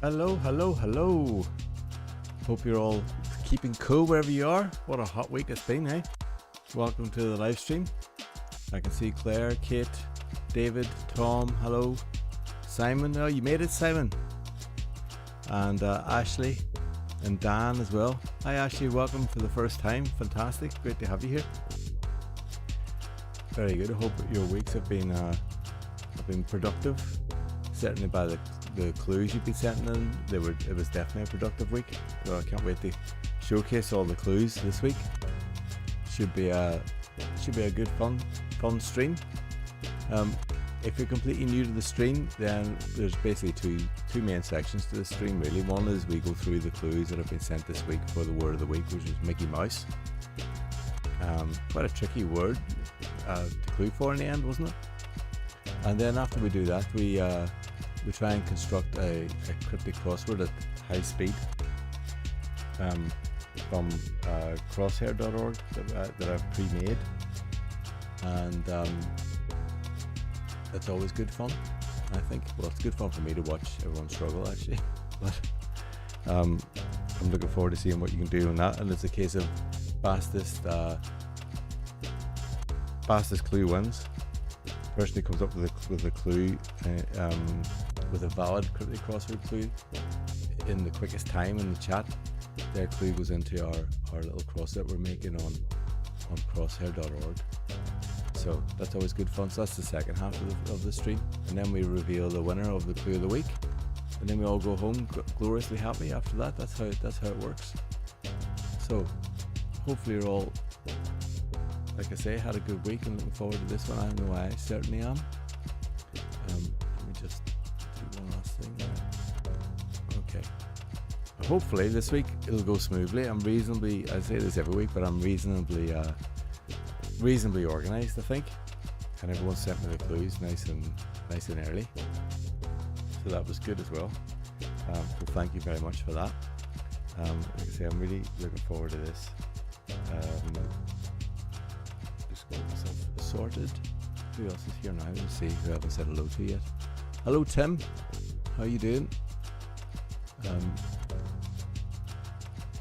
Hello, hello, hello. Hope you're all keeping cool wherever you are. What a hot week it's been, eh? Welcome to the live stream. I can see Claire, Kate, David, Tom, hello. Simon, oh, you made it, Simon. And Ashley and Dan as well. Hi, Ashley, welcome for the first time. Fantastic, great to have you here. Very good. I hope your weeks have been productive. Certainly by the clues you've been sending in, it was definitely a productive week. So I can't wait to showcase all the clues this week. Should be a good fun stream. If you're completely new to the stream, then there's basically two main sections to the stream really. One is we go through the clues that have been sent this week for the word of the week, which is Mickey Mouse. Quite a tricky word to clue for in the end, wasn't it? And then after we do that, we try and construct a cryptic crossword at high speed from crosshair.org that I've pre-made, and that's always good fun, I think. Well, it's good fun for me to watch everyone struggle, actually, but I'm looking forward to seeing what you can do on that. And it's a case of fastest clue wins. Person who comes up with a clue, with a valid cryptic crossword clue in the quickest time in the chat, their clue goes into our little cross that we're making on crosshair.org. So that's always good fun. So that's the second half of the stream, and then we reveal the winner of the clue of the week, and then we all go home gloriously happy after that. That's how it works. So hopefully you're all, like I say, had a good week and looking forward to this one. I know I certainly am. Let me just do one last thing there. Okay. Hopefully this week it'll go smoothly. I'm reasonably, I say this every week, but I'm reasonably organized, I think. And everyone sent me the clues nice and early. So that was good as well. So thank you very much for that. Like I say, I'm really looking forward to this. Just get myself sorted. Who else is here now? Let's see who I haven't said hello to yet. Hello, Tim. How you doing?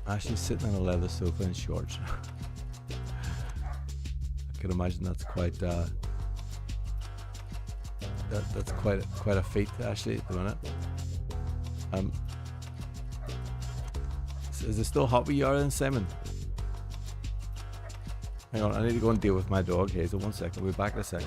Ashley's sitting on a leather sofa in shorts. I can imagine that's quite that's quite a feat, Ashley, at the minute. Is it still hot where you are then, Simon? Hang on, I need to go and deal with my dog, Hazel. 1 second, we'll be back in a second.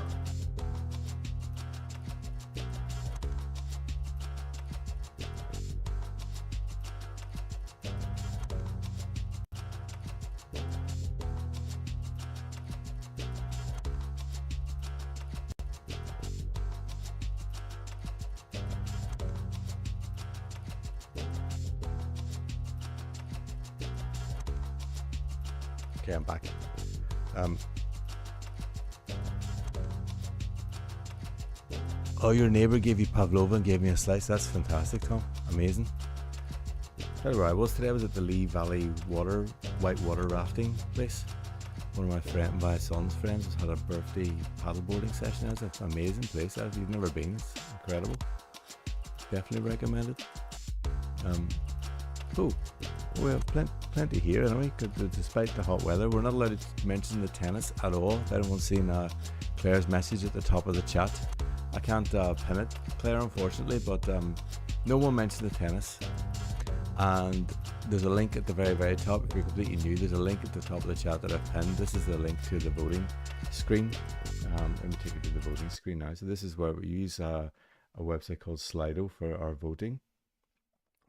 Okay, I'm back. Oh, your neighbour gave you pavlova and gave me a slice. That's fantastic, Tom. Amazing. Tell you where I was today. I was at the Lee Valley white water rafting place. One of my son's friends has had a birthday paddleboarding session. It's an amazing place. If you've never been, it's incredible. Definitely recommend it. Cool. We have plenty here, anyway. Despite the hot weather, we're not allowed to mention the tennis at all. If anyone's seen Claire's message at the top of the chat, I can't pin it, Claire, unfortunately, but no one mentioned the tennis. And there's a link at the very, very top. If you're completely new, there's a link at the top of the chat that I've pinned. This is the link to the voting screen. Let me take you to the voting screen now. So this is where we use a website called Slido for our voting.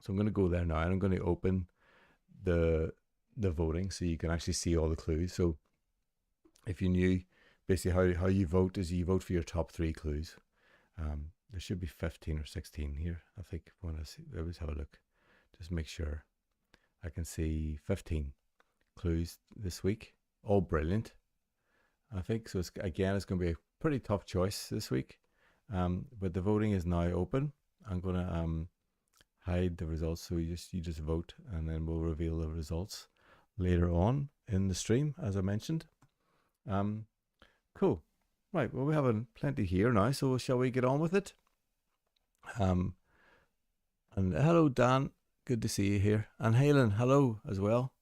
So I'm going to go there now, and I'm going to open the voting so you can actually see all the clues. So if you knew, basically how you vote is you vote for your top 3 clues. There should be 15 or 16 here, I think. Let's have a look. Just make sure. I can see 15 clues this week. All brilliant, I think. So it's going to be a pretty tough choice this week. But the voting is now open. I'm going to hide the results, so you just vote, and then we'll reveal the results later on in the stream, as I mentioned. Cool. Right, well, we have plenty here now, so shall we get on with it? And hello, Dan. Good to see you here. And Halen, hello as well.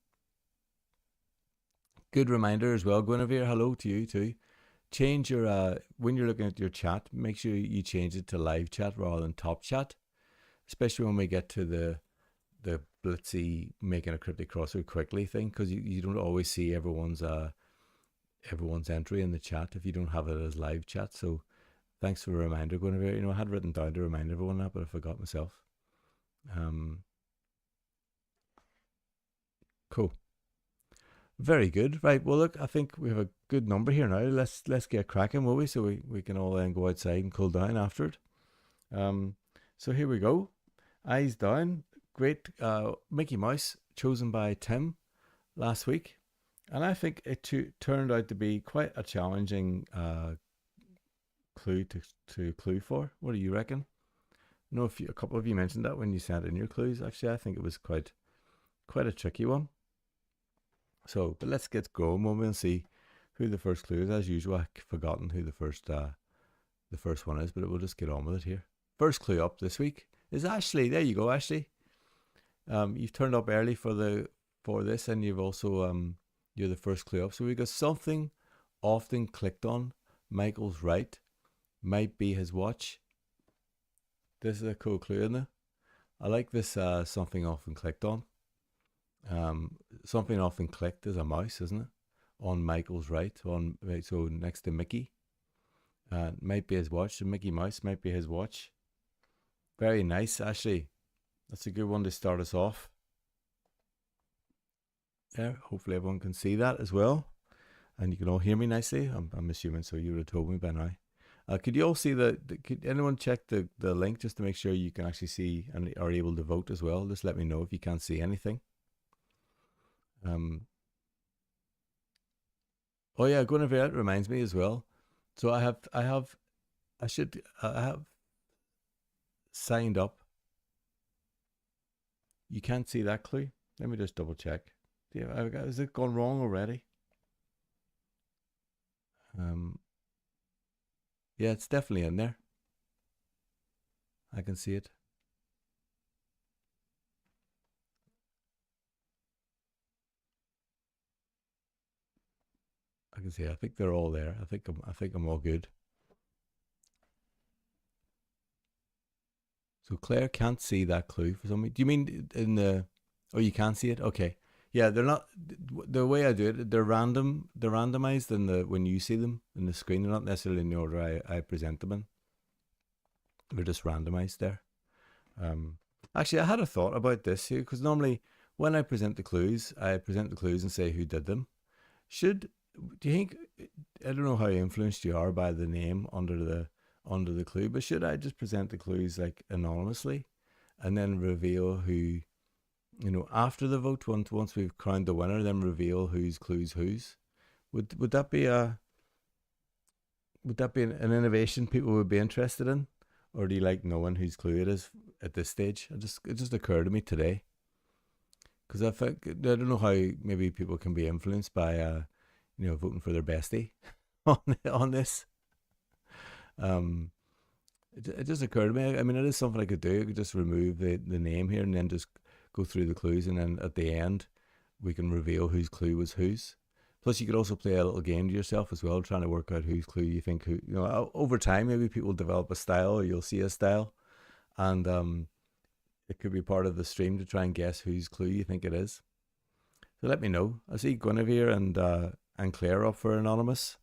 Good reminder as well, Guinevere. Hello to you too. Change your when you're looking at your chat, make sure you change it to live chat rather than top chat, especially when we get to the blitzy making a cryptic crossword quickly thing, because you don't always see everyone's entry in the chat if you don't have it as live chat. So thanks for the reminder, Guinevere. You know, I had written down to remind everyone that, but I forgot myself. Cool. Very good. Right. Well, look, I think we have a good number here now. Let's get cracking, will we? So we can all then go outside and cool down after it. So here we go. Eyes down. Great. Mickey Mouse chosen by Tim last week, and I think it turned out to be quite a challenging clue to clue for. What do you reckon? I know a couple of you mentioned that when you sent in your clues. Actually, I think it was quite a tricky one. So, but let's get going. We'll see who the first clue is. As usual, I've forgotten who the first one is, but we'll just get on with it here. First clue up this week is Ashley. There you go, Ashley. You've turned up early for this, and you've also you're the first clue up. So we got something often clicked on. Michael's right. Might be his watch. This is a cool clue, isn't it? I like this. Something often clicked on. Something often clicked is a mouse, isn't it? On Michael's right, so next to Mickey. Might be his watch. So Mickey Mouse might be his watch. Very nice, Ashley. That's a good one to start us off. There, hopefully everyone can see that as well, and you can all hear me nicely. I'm assuming so. You would have told me by now. Could you all see could anyone check the link just to make sure you can actually see and are able to vote as well? Just let me know if you can't see anything. Oh yeah, Guinevere reminds me as well. So I have signed up. You can't see that clue. Let me just double check. Is it gone wrong already? Yeah, it's definitely in there. I can see it. I can see it. I think they're all there. I think I'm all good. So Claire can't see that clue for some reason. Do you mean in the? Oh, you can't see it. Okay. Yeah, they're not. The way I do it, they're random. They're randomized in when you see them in the screen. They're not necessarily in the order I present them in. They're just randomized there. Actually, I had a thought about this here because normally when I present the clues and say who did them. Do you think? I don't know how influenced you are by the name under the clue, but should I just present the clues like anonymously, and then reveal who, after the vote once we've crowned the winner, then reveal whose clues whose? Would that be an innovation people would be interested in, or do you like knowing whose clue it is at this stage? It just occurred to me today because I don't know how maybe people can be influenced by voting for their bestie on this. It just occurred to me. I mean, it is something I could do. I could just remove the name here and then just go through the clues, and then at the end, we can reveal whose clue was whose. Plus, you could also play a little game to yourself as well, trying to work out whose clue you think over time, maybe people develop a style, or you'll see a style, and it could be part of the stream to try and guess whose clue you think it is. So let me know. I see Guinevere and Claire up for anonymous.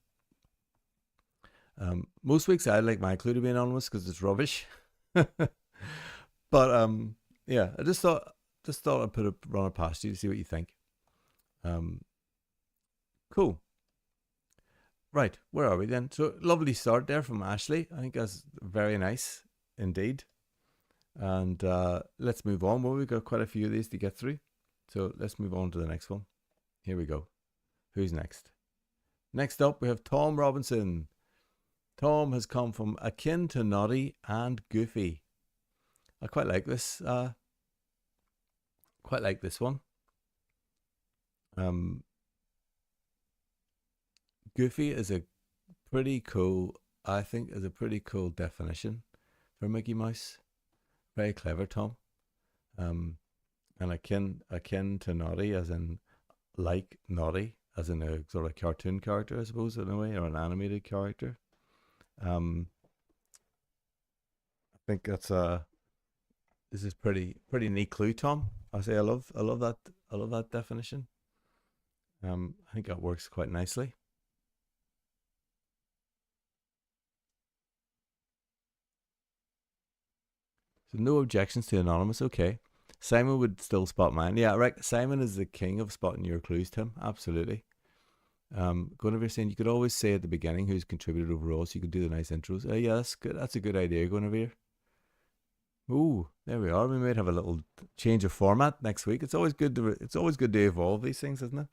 Most weeks I like my clue to be anonymous because it's rubbish. But yeah, I just thought I'd run it past you to see what you think. Cool. Right, where are we then? So lovely start there from Ashley. I think that's very nice indeed. And let's move on. Well, we've got quite a few of these to get through. So let's move on to the next one. Here we go. Who's next? Next up, we have Tom Robinson. Tom has come from Akin to Noddy and Goofy. I quite like this. Quite like this one. Goofy is a pretty cool, I think, is a pretty cool definition for Mickey Mouse. Very clever, Tom. Um, and akin to naughty, as in like naughty, as in a sort of cartoon character, I suppose, in a way, or an animated character. Um, I think this is pretty neat clue, Tom. I love that definition. I think that works quite nicely. So no objections to anonymous. Okay, Simon would still spot mine. Yeah, right. Simon is the king of spotting your clues, Tim. Absolutely. Guinevere saying you could always say at the beginning who's contributed overall, so you could do the nice intros. Yeah, that's good. That's a good idea, Guinevere. Ooh, there we are. We might have a little change of format next week. It's always good to evolve these things, isn't it?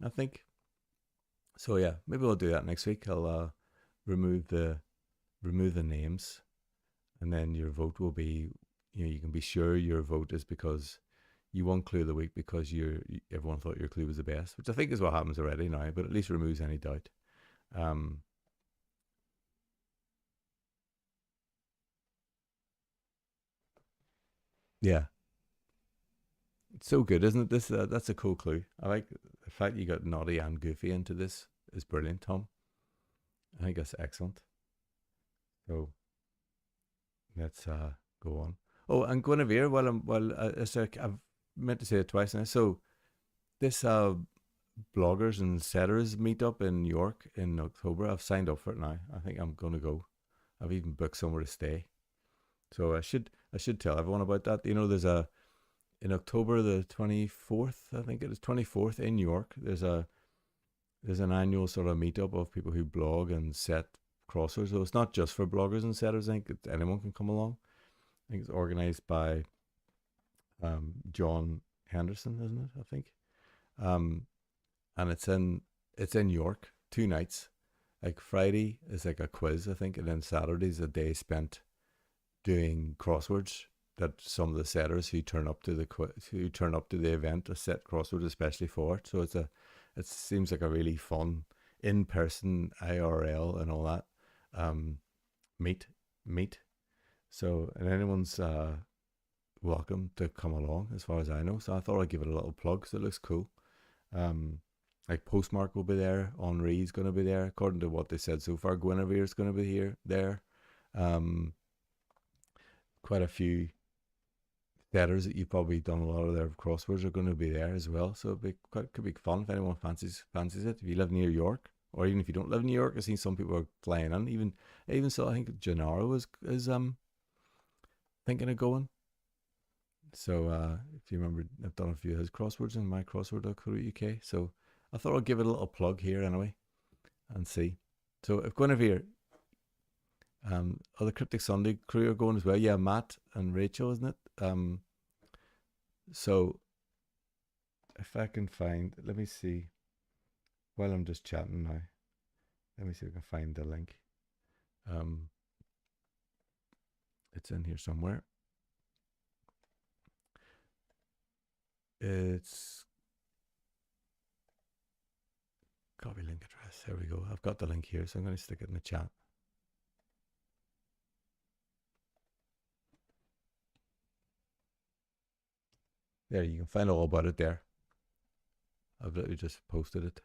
I think so. Yeah, maybe we'll do that next week. I'll remove the remove the names, and then your vote will be. You can be sure your vote is because you won clue of the week because everyone thought your clue was the best, which I think is what happens already now. But at least removes any doubt. Um, yeah, it's so good, isn't it? This that's a cool clue. I like the fact you got naughty and goofy into this is brilliant, Tom. I think that's excellent. So let's go on. Oh, and Guinevere, I've meant to say it twice now. So this bloggers and setters meet up in New York in October. I've signed up for it now. I think I'm gonna go. I've even booked somewhere to stay. So I should tell everyone about that. There's a in October the 24th. I think it is 24th in New York. There's an annual sort of meetup of people who blog and set crosswords. So it's not just for bloggers and setters. I think anyone can come along. I think it's organized by John Henderson, isn't it? I think. Um, and it's in York, 2 nights. Like Friday is like a quiz, I think, and then Saturday's a day spent doing crosswords that some of the setters who turn up to the event are set crosswords especially for it. So it seems like a really fun in person IRL and all that meet meet. So and anyone's welcome to come along as far as I know. So I thought I'd give it a little plug. So it looks cool. Um, like Postmark will be there. Henri's going to be there, according to what they said so far. Guinevere's going to be there. Um, quite a few setters that you've probably done a lot of their crosswords are going to be there as well. So could be fun if anyone fancies it. If you live near York, or even if you don't live in New York, I've seen some people are flying in. Even so, I think Gennaro is thinking of going. So if you remember, I've done a few of his crosswords in my crossword.co.uk. So I thought I'd give it a little plug here anyway and see. So if Guinevere, the Cryptic Sunday crew are going as well. Yeah, Matt and Rachel, isn't it? So if I can find, let me see. While I'm just chatting now, let me see if I can find the link. It's in here somewhere. It's copy link address. There we go. I've got the link here, so I'm going to stick it in the chat. There, you can find all about it there. I've literally just posted it.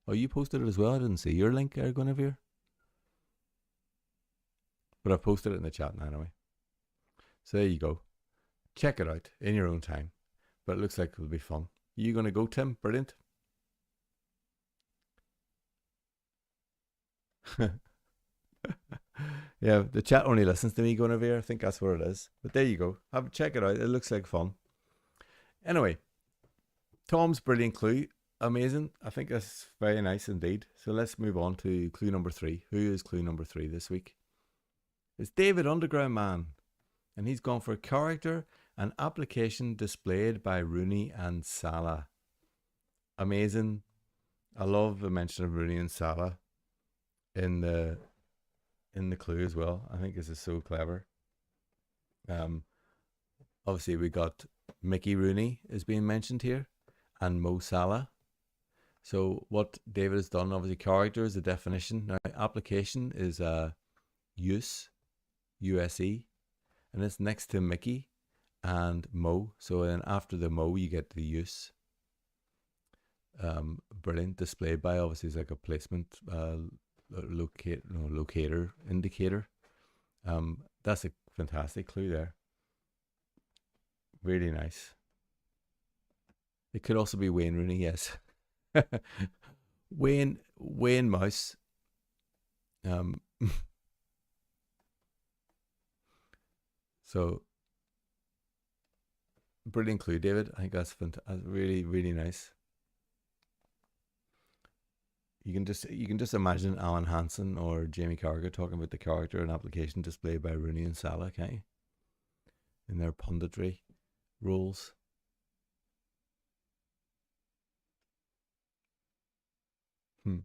Oh, you posted it as well? I didn't see your link, Guinevere. But I've posted it in the chat now anyway. So there you go. Check it out in your own time. But it looks like it'll be fun. You going to go, Tim? Brilliant. Yeah, the chat only listens to me, Guinevere. I think that's what it is. But there you go. Check it out. It looks like fun. Anyway, Tom's brilliant clue. Amazing. I think that's very nice indeed. So let's move on to clue number 3. Who is clue number 3 this week? It's David Underground Man. And he's gone for character and application displayed by Rooney and Salah. Amazing. I love the mention of Rooney and Salah in the clue as well. I think this is so clever. Obviously we got Mickey Rooney is being mentioned here, and Mo Salah. So what David has done, obviously character is the definition. Now application is use, USE, and it's next to Mickey, and mo. So then after the mo, you get the use. Brilliant. Displayed by obviously is like a placement locator indicator. That's a fantastic clue there. Really nice. It could also be Wayne Rooney, yes. Wayne Mouse. Um, so brilliant clue, David. I think that's really really nice. You can just imagine Alan Hansen or Jamie Carragher talking about the character and application displayed by Rooney and Salah, can't you? In their punditry roles. Hmm.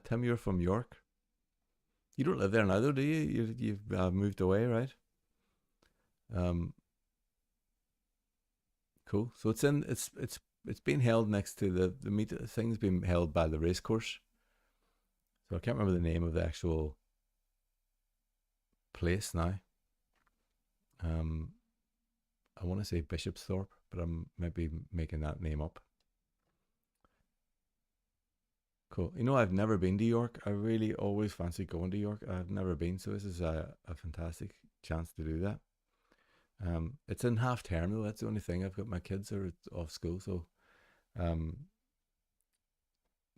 Tim, you're from York. You don't live there now, though, do you? You've moved away, right? Um, cool. So it's being held next to the meet. Thing's being held by the racecourse. So I can't remember the name of the actual place now. Um, I want to say Bishopsthorpe, but I'm maybe making that name up. Cool. I've never been to York. I really always fancy going to York. I've never been, so this is a fantastic chance to do that. It's in half term though. That's the only thing. I've got my kids are off school, so um,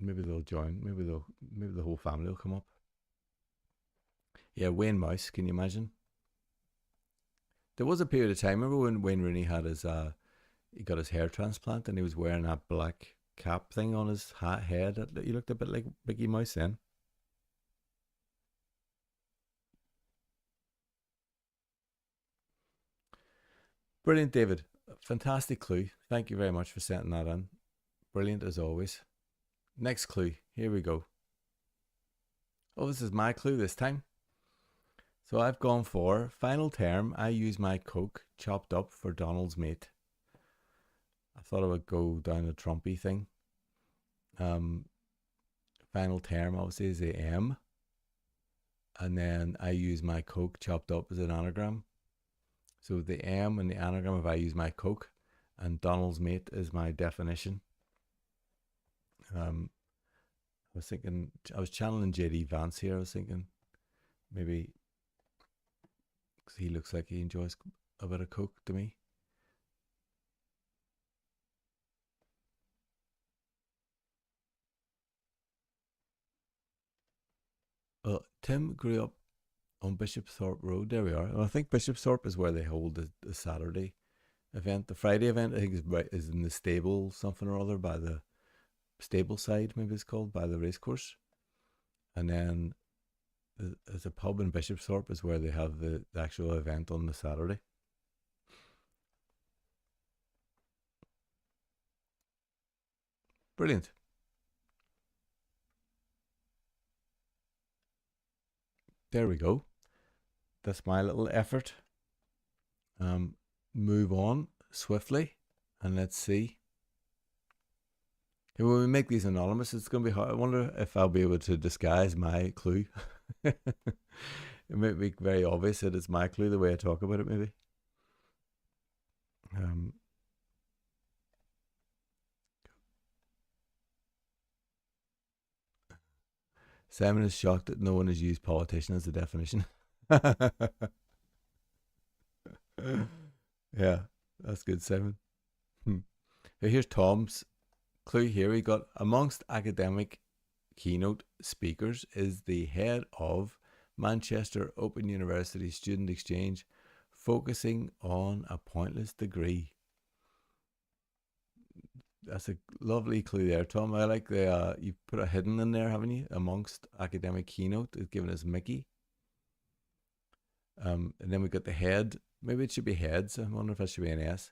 maybe they'll join. Maybe the whole family will come up. Yeah, Wayne Mouse. Can you imagine? There was a period of time. Remember when Wayne Rooney had his he got his hair transplant and he was wearing that black cap thing on his head. He looked a bit like Mickey Mouse then. Brilliant, David. Fantastic clue. Thank you very much for sending that in. Brilliant as always. Next clue. Here we go. Oh, this is my clue this time. So I've gone for final term. I use my Coke chopped up for Donald's mate. I thought I would go down the Trumpy thing. Um, Final term obviously is the M, and then I use my Coke chopped up as an anagram. So the M and the anagram of I use my Coke, and Donald's mate is my definition. Um, I was channeling JD Vance here. I was thinking maybe because he looks like he enjoys a bit of Coke to me. Well, Tim grew up on Bishopsthorpe Road. There we are. And I think Bishopsthorpe is where they hold the Saturday event. The Friday event, I think, is in the stable, something or other, by the stable side, maybe it's called, by the racecourse. And then there's a pub in Bishopsthorpe, is where they have the actual event on the Saturday. Brilliant. There we go. That's my little effort. Um, Move on swiftly, and let's see. When we make these anonymous, it's going to be hard. I wonder if I'll be able to disguise my clue. It might be very obvious that it's my clue the way I talk about it, maybe. Um, Simon is shocked that no one has used politician as a definition. Yeah, that's good, Simon. Hmm. Here's Tom's clue here. We got amongst academic keynote speakers is the head of Manchester Open University Student Exchange, focusing on a pointless degree. That's a lovely clue there, Tom. I like the you put a hidden in there, haven't you? Amongst academic keynote is given as Mickey. And then we got the head. Maybe it should be heads. I wonder if that should be an S.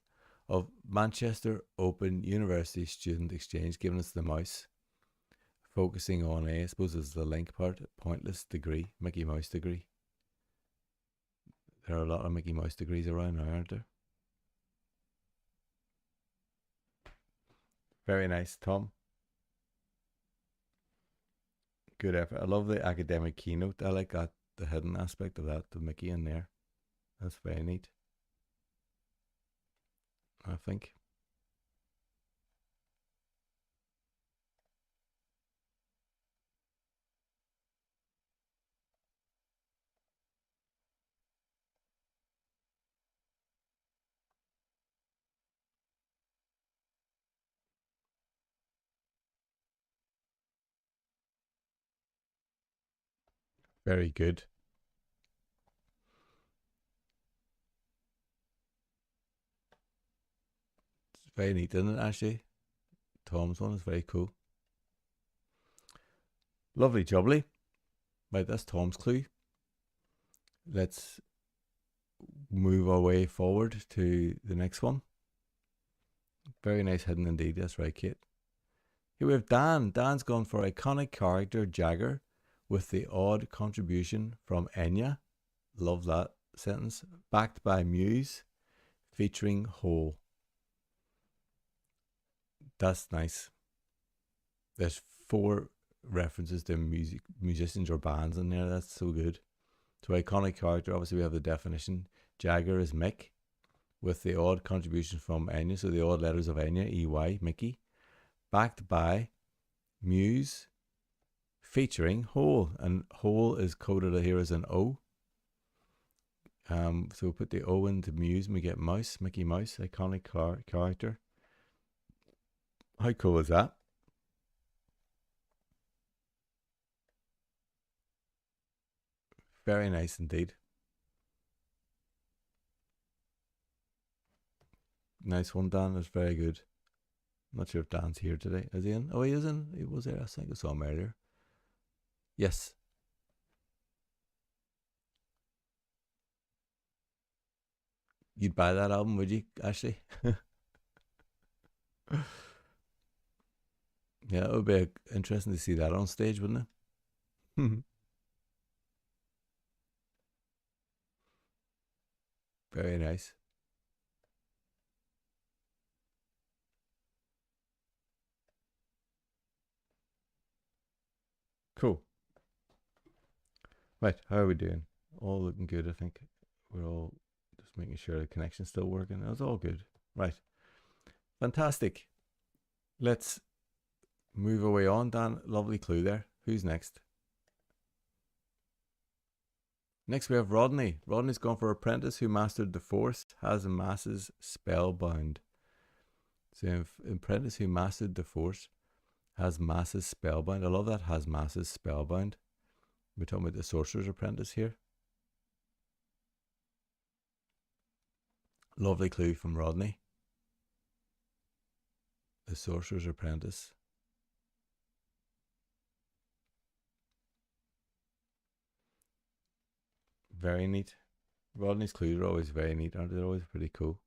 Of Manchester Open University Student Exchange, giving us the mouse. Focusing on I suppose is the link part. Pointless degree, Mickey Mouse degree. There are a lot of Mickey Mouse degrees around now, aren't there? Very nice, Tom. Good effort. I love the academic keynote. I like that, the hidden aspect of that, the Mickey in there. That's very neat, I think. Very good. It's very neat, isn't it, actually? Tom's one is very cool. Lovely jubbly. Right, that's Tom's clue. Let's move our way forward to the next one. Very nice hidden indeed. That's right, Kate. Here we have Dan. Dan's gone for iconic character Jagger with the odd contribution from Enya. Love that sentence. Backed by Muse, featuring Hole. That's nice. There's 4 references to musicians or bands in there. That's so good. So iconic character. Obviously, we have the definition. Jagger is Mick, with the odd contribution from Enya. So the odd letters of Enya, EY, Mickey. Backed by Muse, featuring Hole, and Hole is coded here as an O. So we put the O into Muse and we get Mouse, Mickey Mouse, iconic character. How cool is that? Very nice indeed. Nice one, Dan. That's very good. I'm not sure if Dan's here today. Is he in? Oh, he is in. He was there. I think I saw him earlier. Yes. You'd buy that album, would you, Ashley? Yeah, it would be interesting to see that on stage, wouldn't it? Very nice. Cool. Right, how are we doing? All looking good, I think. We're all just making sure the connection's still working. It's all good. Right. Fantastic. Let's move away on, Dan. Lovely clue there. Who's next? Next we have Rodney. Rodney's gone for apprentice who mastered the force, has masses spellbound. So apprentice who mastered the force has masses spellbound. I love that, has masses spellbound. We're talking about the sorcerer's apprentice here. Lovely clue from Rodney. The sorcerer's apprentice. Very neat. Rodney's clues are always very neat, aren't they? They're always pretty cool.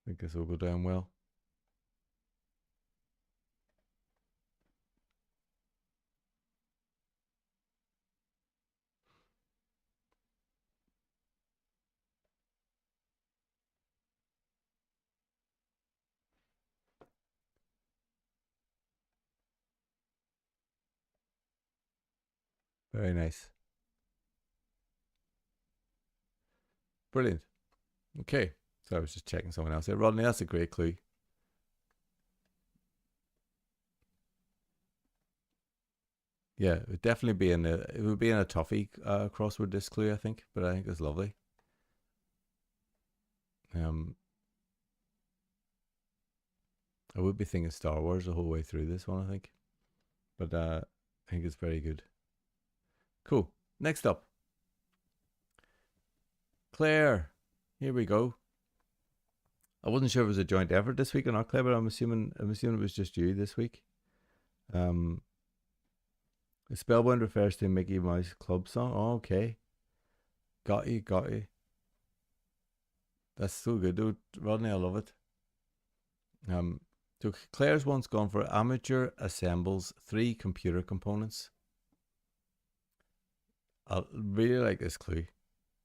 I think this will go down well. Very nice. Brilliant. Okay. So I was just checking someone else here. Rodney, that's a great clue. Yeah, it would definitely be it would be in a toughy crossword, this clue, I think, but I think it's lovely. I would be thinking Star Wars the whole way through this one, I think. But I think it's very good. Cool. Next up. Claire. Here we go. I wasn't sure if it was a joint effort this week or not, Claire, but I'm assuming it was just you this week. Spellbound refers to Mickey Mouse Club song. Oh, okay. Got you, got you. That's so good, dude. Rodney, I love it. So Claire's once gone for amateur assembles 3 computer components. I really like this clue.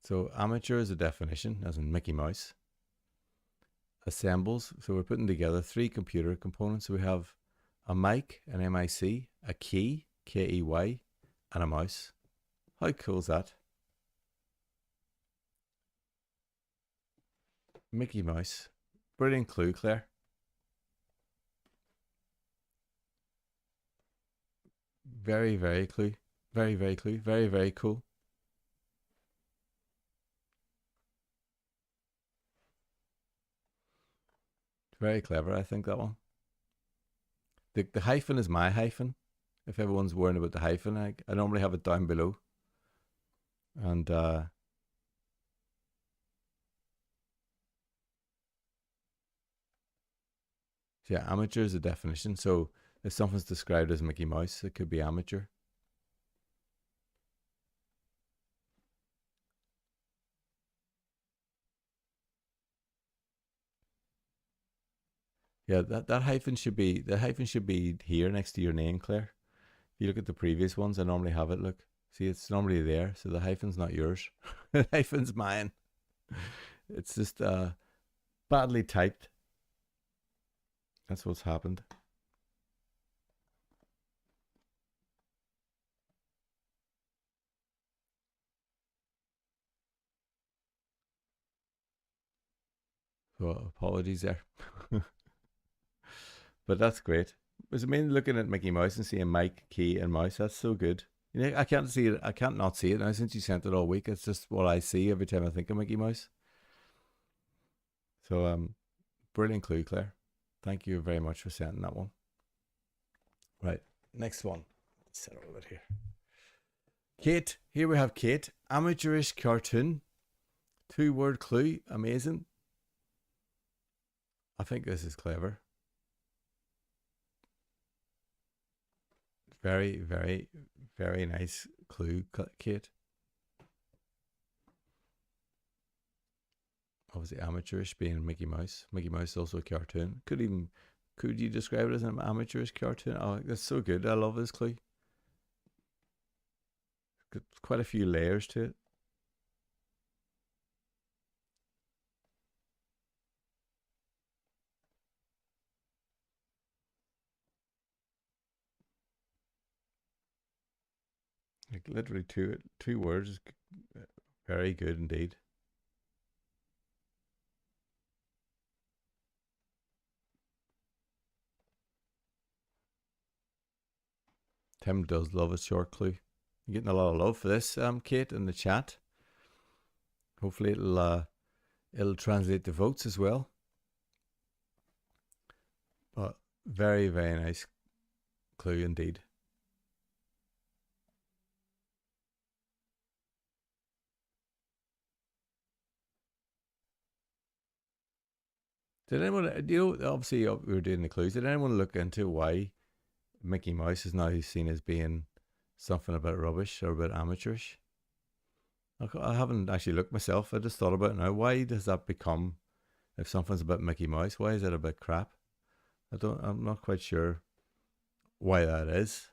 So amateur is a definition, as in Mickey Mouse. Assembles. So we're putting together three computer components. So we have a mic, an MIC, a key, KEY, and a mouse. How cool is that? Mickey Mouse. Brilliant clue, Claire. Very, very clue. Very, very clue. Very, very cool. Very clever, I think, that one. The hyphen is my hyphen. If everyone's worrying about the hyphen, I normally have it down below. And yeah, amateur is a definition. So if something's described as Mickey Mouse, it could be amateur. Yeah, that hyphen should be here next to your name, Claire. If you look at the previous ones, I normally have it. Look, see, it's normally there, so the hyphen's not yours. The hyphen's mine. It's just badly typed. That's what's happened. So apologies there. But that's great. Was it mean looking at Mickey Mouse and seeing Mike, Key, and Mouse? That's so good. You know, I can't see it. I can't not see it now since you sent it all week. It's just what I see every time I think of Mickey Mouse. So brilliant clue, Claire. Thank you very much for sending that one. Right, next one. Let's set all of it here. Kate, here we have Kate. Amateurish cartoon. 2-word clue. Amazing. I think this is clever. Very, very, very nice clue, Kate. Obviously, amateurish being Mickey Mouse. Mickey Mouse is also a cartoon. Could you describe it as an amateurish cartoon? Oh, that's so good. I love this clue. Got quite a few layers to it. Like literally two words. Very good indeed. Tim does love a short clue. You're getting a lot of love for this, Kate, in the chat. Hopefully it'll translate to votes as well. But very, very nice clue indeed. Did anyone, you know, obviously we were doing the clues. Did anyone look into why Mickey Mouse is now seen as being something about rubbish or about amateurish? I haven't actually looked myself. I just thought about it now. Why does that become, if something's about Mickey Mouse, why is it about crap? I'm not quite sure why that is.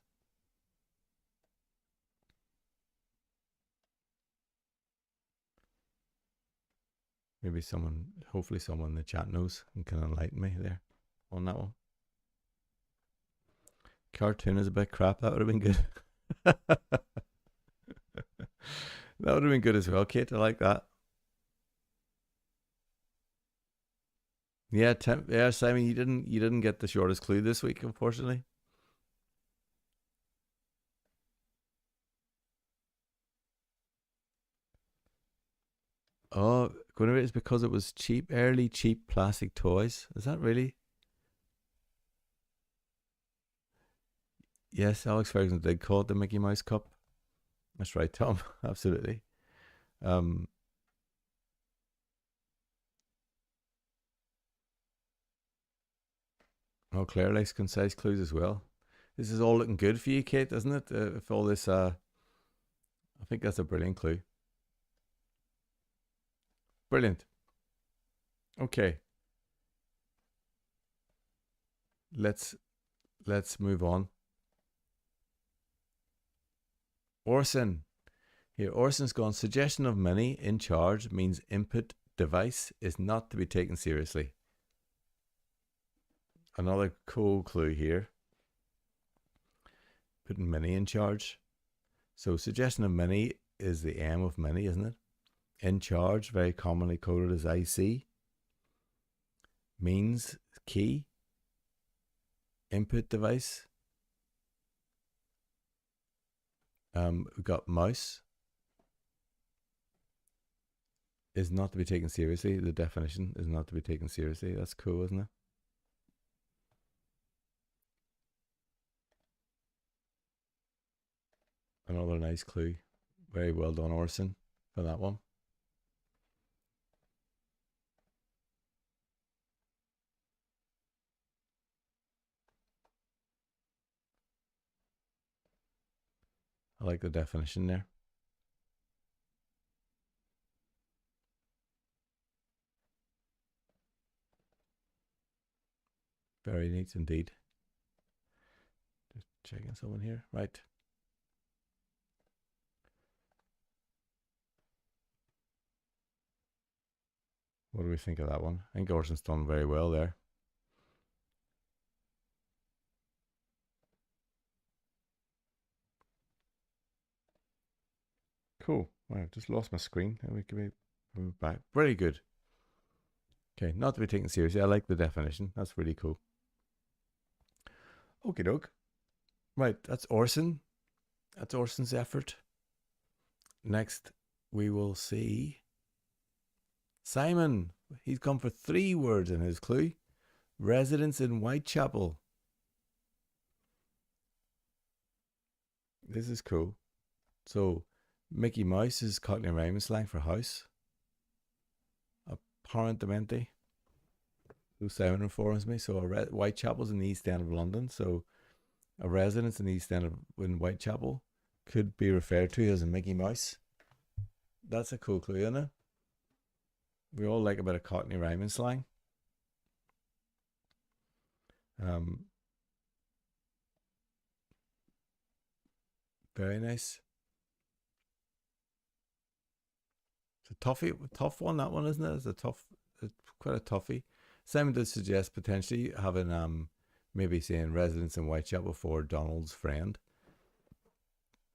Maybe hopefully someone in the chat knows and can enlighten me there on that one. Cartoon is a bit crap. That would have been good. That would have been good as well, Kate. I like that. Yeah, Simon, you didn't get the shortest clue this week, unfortunately. Oh, it's because it was early cheap plastic toys. Is that really? Yes, Alex Ferguson did call it the Mickey Mouse Cup. That's right, Tom. Absolutely. Oh, Claire likes concise clues as well. This is all looking good for you, Kate, isn't it? If all this, I think that's a brilliant clue. Brilliant. Okay. Let's move on. Orson, Here, Orson's gone. Suggestion of many in charge means input device is not to be taken seriously. Another cool clue here. Putting many in charge. So suggestion of many is the M of many, isn't it? In charge, very commonly coded as IC. Means key. Input device. We've got mouse. Is not to be taken seriously. The definition is not to be taken seriously. That's cool, isn't it? Another nice clue. Very well done, Orson, for that one. I like the definition there. Very neat indeed. Just checking someone here. Right. What do we think of that one? I think Orson's done very well there. Cool. Wow, just lost my screen. We can move back. Very good. Okay, not to be taken seriously. I like the definition. That's really cool. Okie doke. Right, that's Orson. That's Orson's effort. Next, we will see Simon. He's gone for 3 words in his clue. Residence in Whitechapel. This is cool. So, Mickey Mouse is Cockney rhyming slang for house. Apparently. So Simon informs me. So, Whitechapel's in the East End of London. So, a residence in the East End of in Whitechapel could be referred to as a Mickey Mouse. That's a cool clue, isn't it? We all like a bit of Cockney rhyming slang. Very nice. It's a tough one. That one, isn't it? It's quite a toughie. Simon did suggest potentially having maybe saying residence in Whitechapel for Donald's friend.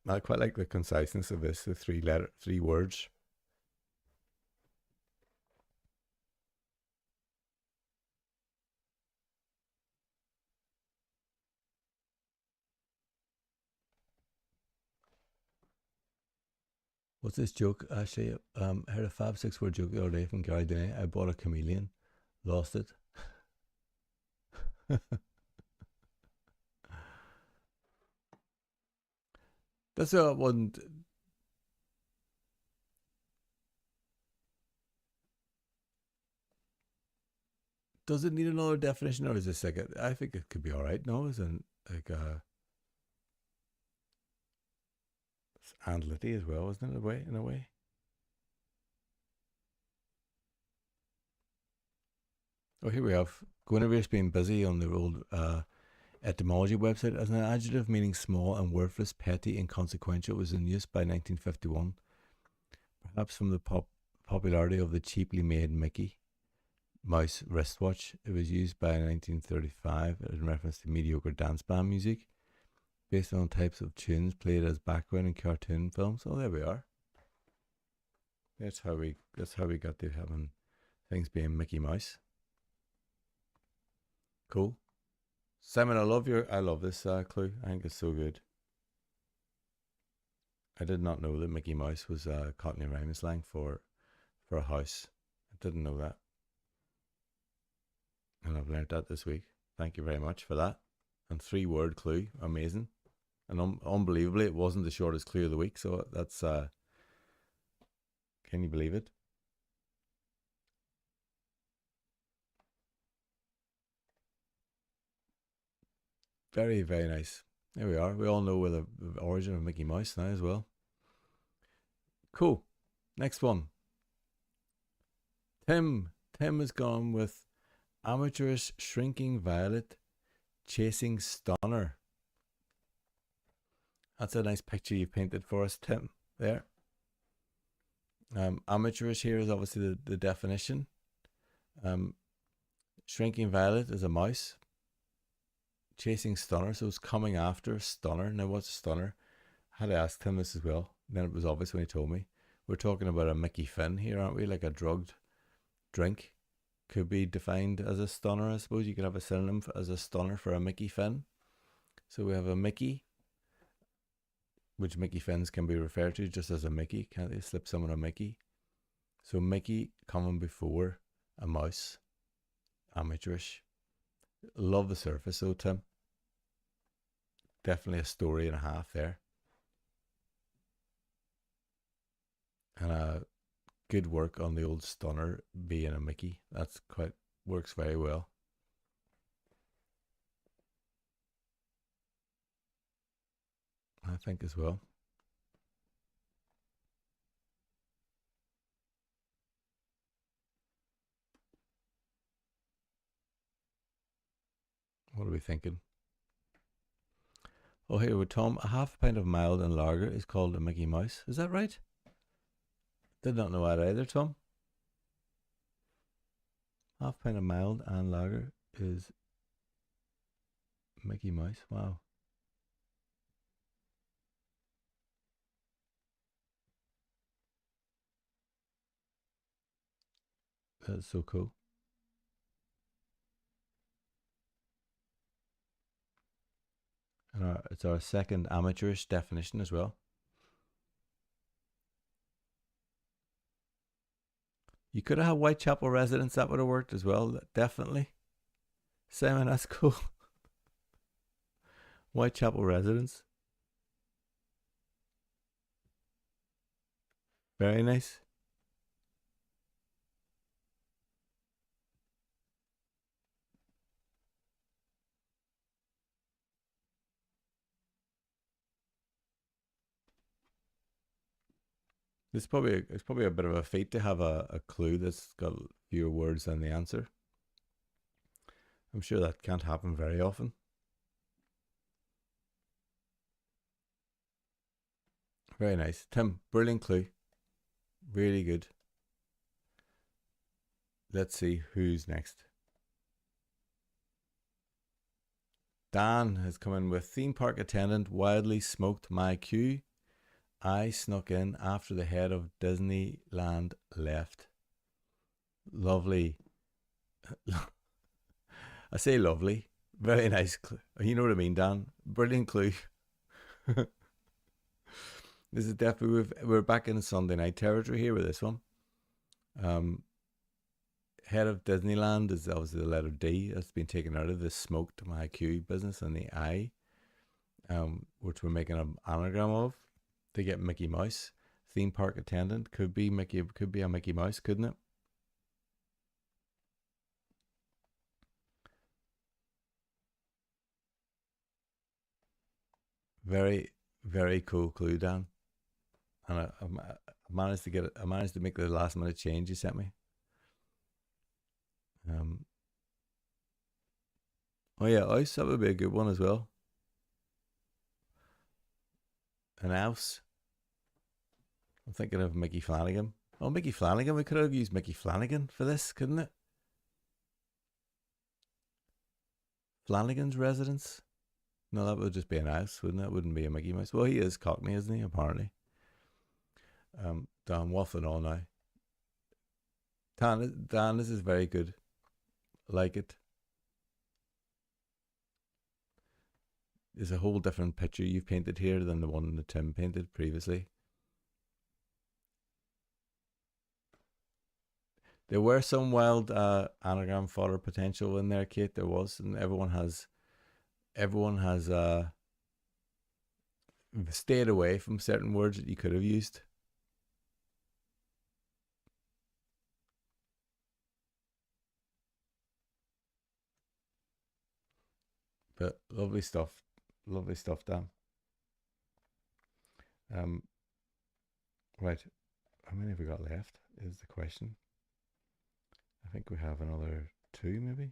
I quite like the conciseness of this. The 3 words. What's this joke? Actually, I heard a fab 6-word joke the other day from Gary Denny. I bought a chameleon, lost it. That's a one. Does it need another definition, or is this like I think it could be all right. No, isn't like it's anality as well, isn't it? In a way. Oh, here we have Guinevere's been busy on the old etymology website as an adjective meaning small and worthless, petty, inconsequential. It was in use by 1951, perhaps from the popularity of the cheaply made Mickey Mouse wristwatch. It was used by 1935 in reference to mediocre dance band music based on types of tunes played as background in cartoon films. Oh, there we are. That's how we got to having things being Mickey Mouse. Cool. Simon, I love this clue. I think it's so good. I did not know that Mickey Mouse was Cockney rhyming slang for a house. I didn't know that. And I've learned that this week. Thank you very much for that. And 3-word clue. Amazing. And unbelievably, it wasn't the shortest clue of the week. So that's, can you believe it? Very, very nice. There we are. We all know where the origin of Mickey Mouse now as well. Cool. Next one. Tim. Tim has gone with amateurish shrinking violet chasing stunner. That's a nice picture you painted for us, Tim. There. Amateurish here is obviously the definition. Um, Shrinking violet is a mouse. Chasing stunner, so it's coming after a stunner. Now, what's a stunner? I had to ask him this as well. Then it was obvious when he told me. We're talking about a Mickey Finn here, aren't we? Like a drugged drink could be defined as a stunner, I suppose. You could have a synonym as a stunner for a Mickey Finn. So we have a Mickey, which Mickey Finns can be referred to just as a Mickey. Can't they slip someone a Mickey? So Mickey coming before a mouse. Amateurish. Love the surface though, Tim. Definitely a story and a half there. And good work on the old stunner being a Mickey. That's quite works very well. I think as well. What are we thinking? Oh, here with Tom, a half pint of mild and lager is called a Mickey Mouse. Is that right? Did not know that either, Tom. Half pint of mild and lager is Mickey Mouse. Wow, that's so cool. And it's our second amateurish definition as well. You could have had Whitechapel residents. That would have worked as well. Definitely. Simon, that's cool. Whitechapel residents. Very nice. It's probably a bit of a feat to have a clue that's got fewer words than the answer. I'm sure that can't happen very often. Very nice. Tim, brilliant clue. Really good. Let's see who's next. Dan has come in with theme park attendant wildly smoked my cue. I snuck in after the head of Disneyland left. Lovely. I say lovely. Very nice. You know what I mean, Dan? Brilliant clue. This is definitely, we're back in Sunday night territory here with this one. Um, Head of Disneyland is obviously the letter D. That's been taken out of the smoked my Q business and the I, which we're making an anagram of to get Mickey Mouse. Theme park attendant could be Mickey. Could be a Mickey Mouse, couldn't it? Very, very cool clue, Dan. And I managed to get it. I managed to make the last minute change you sent me. Um, oh yeah, ice. That would be a good one as well. An ouse. I'm thinking of Mickey Flanagan. Oh, Mickey Flanagan. We could have used Mickey Flanagan for this, couldn't it? Flanagan's residence. No, that would just be an house, wouldn't it? It wouldn't be a Mickey Mouse. Well, he is Cockney, isn't he? Apparently. Dan waffling all now. Dan, this is very good. Like it. There's a whole different picture you've painted here than the one that Tim painted previously. There were some wild anagram fodder potential in there, Kate. There was, and everyone has stayed away from certain words that you could have used. But lovely stuff, Dan. Um, right, how many have we got left? Is the question. I think we have another two, maybe.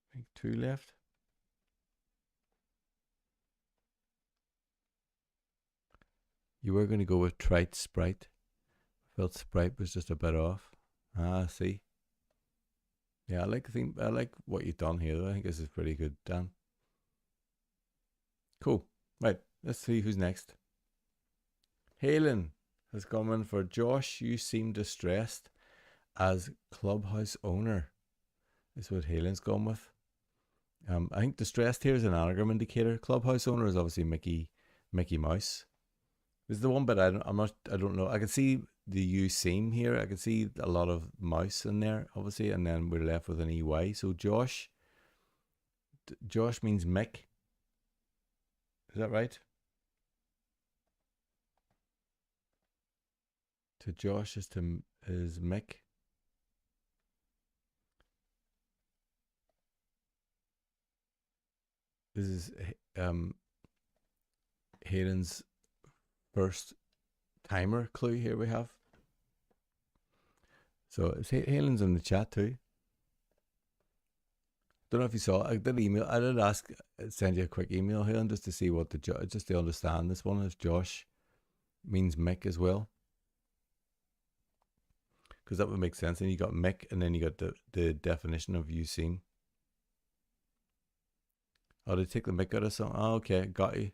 I think two left. You were going to go with Trite Sprite. Felt Sprite was just a bit off. Ah, see. Yeah, I like what you've done here though. I think this is pretty good, Dan. Cool. Right, let's see who's next. Halen has come in for Josh. You seem distressed as clubhouse owner. Is what Halen's gone with. I think distressed here is an anagram indicator. Clubhouse owner is obviously Mickey Mouse. This is the one bit I don't know. I can see the U seam here. I can see a lot of mouse in there, obviously, and then we're left with an EY. So Josh means Mick. Is that right? To Josh is Mick. This is Hayden's first timer clue here we have. So Hayden's in the chat too. Don't know if you saw. I did ask, send you a quick email here just to see what just to understand this one. If Josh means Mick as well, because that would make sense. And you got Mick, and then you got the definition of you seem. Oh, they take the Mick out of something. Oh, okay, got you,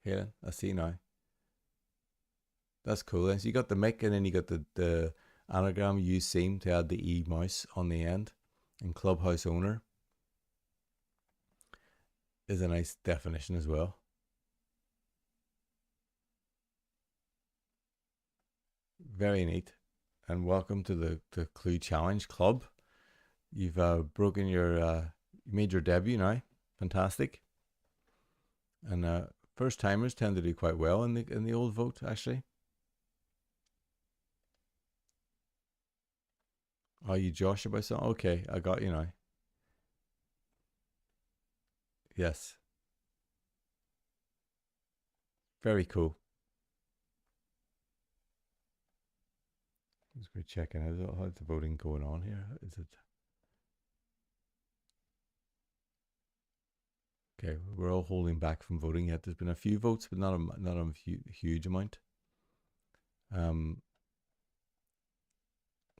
Hayden. I see now. That's cool. Then so you got the Mick, and then you got the anagram you seem to add the E mouse on the end, and clubhouse owner is a nice definition as well. Very neat. And welcome to the Clue Challenge Club. You've broken your, made your debut now. Fantastic. And first timers tend to do quite well in the old vote, actually. Are you Josh about something? Okay, I got you now. Yes. Very cool. Just go checking out how's the voting going on here. Is it? Okay, we're all holding back from voting yet. There's been a few votes, but not a huge amount.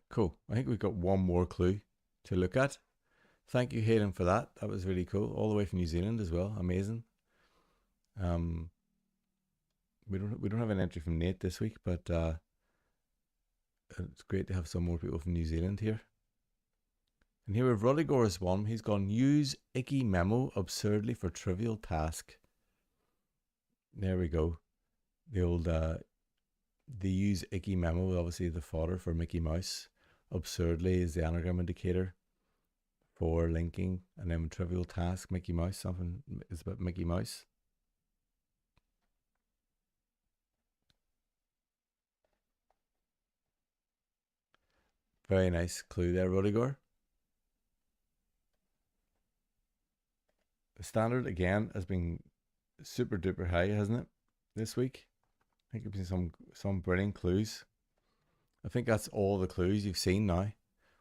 Cool. I think we've got one more clue to look at. Thank you, Hayden, for that. That was really cool. All the way from New Zealand as well. Amazing. We don't have an entry from Nate this week, but it's great to have some more people from New Zealand here. And here with Rudigor's one, he's gone use icky memo absurdly for trivial task. There we go. The old the use icky memo, obviously the fodder for Mickey Mouse. Absurdly is the anagram indicator for linking, and then trivial task, Mickey Mouse, something is about Mickey Mouse. Very nice clue there, Rudiger. The standard again has been super duper high, hasn't it? This week, I think there's been some brilliant clues. I think that's all the clues you've seen now.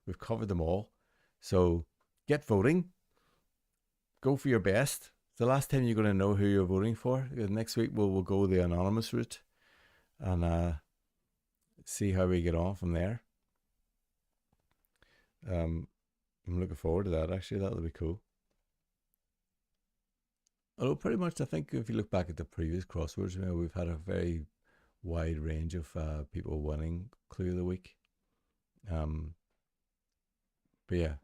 We've covered them all. So get voting. Go for your best. It's the last time you're going to know who you're voting for. Next week we'll go the anonymous route and see how we get on from there. I'm looking forward to that. Actually, that'll be cool. Although pretty much, I think if you look back at the previous crosswords, we've had a very wide range of people winning Clue of the Week. But yeah.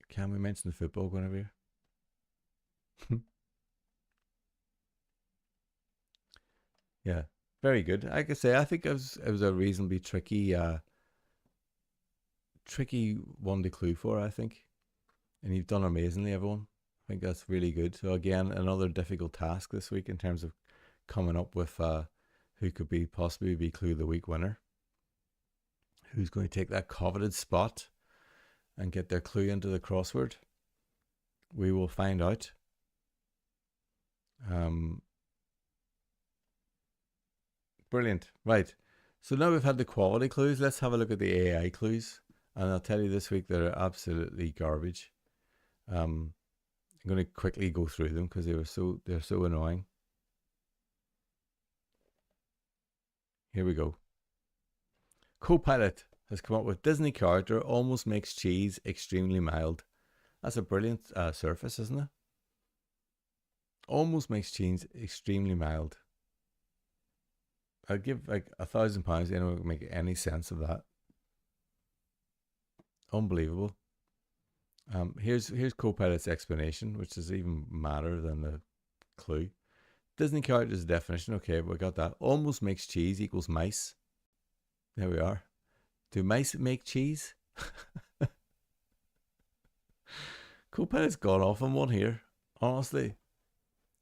Can we mention the football going over here? Yeah, very good. Like I say, I think it was a reasonably tricky one to clue for, I think. And you've done amazingly, everyone. I think that's really good. So again, another difficult task this week in terms of coming up with who could possibly be Clue of the Week winner. Who's going to take that coveted spot and get their clue into the crossword? We will find out. Brilliant. Right. So now we've had the quality clues. Let's have a look at the AI clues. And I'll tell you this week they're absolutely garbage. I'm going to quickly go through them because they're so annoying. Here we go. Copilot has come up with Disney character almost makes cheese extremely mild. That's a brilliant surface, isn't it? Almost makes cheese extremely mild. I'd give like £1,000 anyone would make any sense of that. Unbelievable. Here's Copilot's explanation, which is even madder than the clue. Disney character's definition. Okay, we got that. Almost makes cheese equals mice. There we are. Do mice make cheese? Copilot's gone off on one here. Honestly,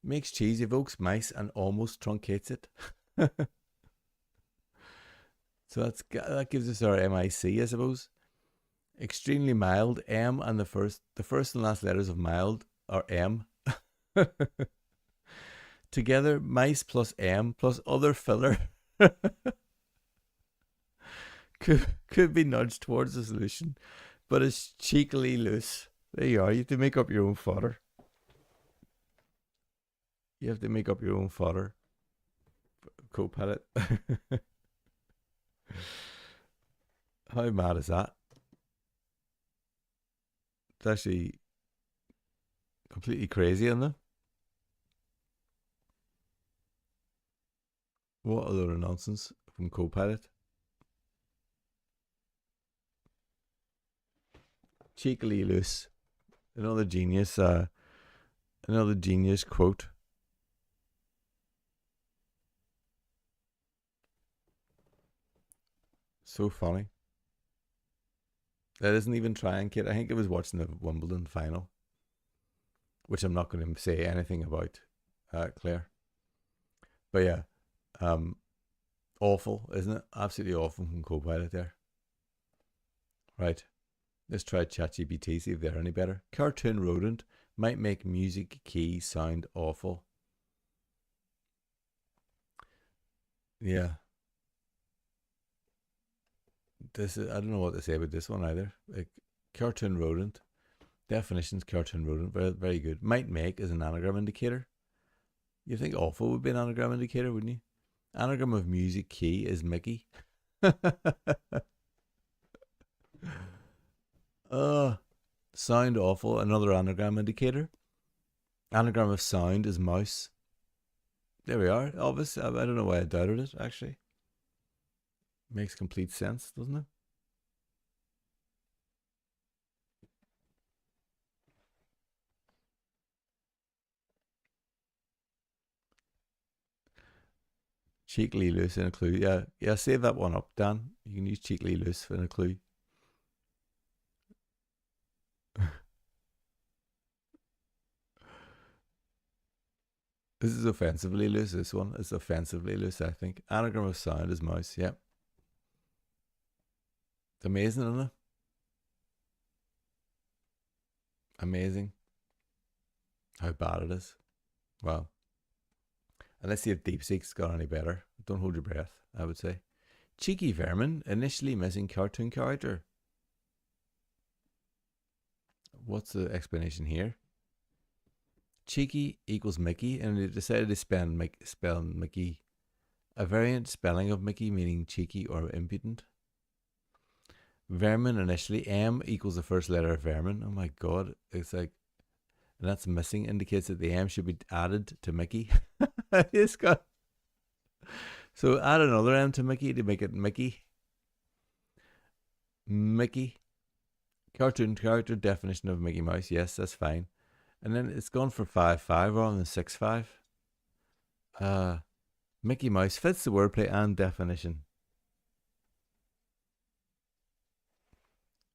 makes cheese, evokes mice, and almost truncates it. So that gives us our MIC, I suppose. Extremely mild, M, and the first and last letters of mild are M. Together, mice plus M plus other filler could be nudged towards a solution, but it's cheekily loose. There you are. You have to make up your own fodder. You have to make up your own fodder. Copilot. How mad is that? It's actually completely crazy, isn't it? What a load of nonsense from Copilot. Cheekily loose. Another genius quote. So funny. That isn't even trying, kid. I think it was watching the Wimbledon final, which I'm not going to say anything about, Claire. But yeah, awful, isn't it? Absolutely awful from Copilot there. Right. Let's try ChatGPT, see if they're any better. Cartoon rodent might make music key sound awful. Yeah. I don't know what to say about this one either. Like cartoon rodent. Definitions cartoon rodent, very very good. Might make is an anagram indicator. You think awful would be an anagram indicator, wouldn't you? Anagram of music key is Mickey. Sound awful, another anagram indicator. Anagram of sound is mouse. There we are. Obviously, I don't know why I doubted it, actually. Makes complete sense, doesn't it? Cheekily loose in a clue. Yeah, save that one up, Dan. You can use cheekily loose in a clue. This is offensively loose, this one. It's offensively loose, I think. Anagram of sound is mouse, yep. It's amazing, isn't it? Amazing. How bad it is. Wow. And let's see if DeepSeek's got any better. Don't hold your breath, I would say. Cheeky vermin, initially missing cartoon character. What's the explanation here? Cheeky equals Mickey, and they decided to spell Mickey. A variant spelling of Mickey, meaning cheeky or impudent. Vermin initially, M equals the first letter of vermin. Oh my god, it's like, and that's missing, indicates that the M should be added to Mickey. It's got, so add another M to Mickey to make it Mickey. Mickey. Cartoon character definition of Mickey Mouse. Yes, that's fine. And then it's gone for 5-5 rather than 6-5. Mickey Mouse fits the wordplay and definition.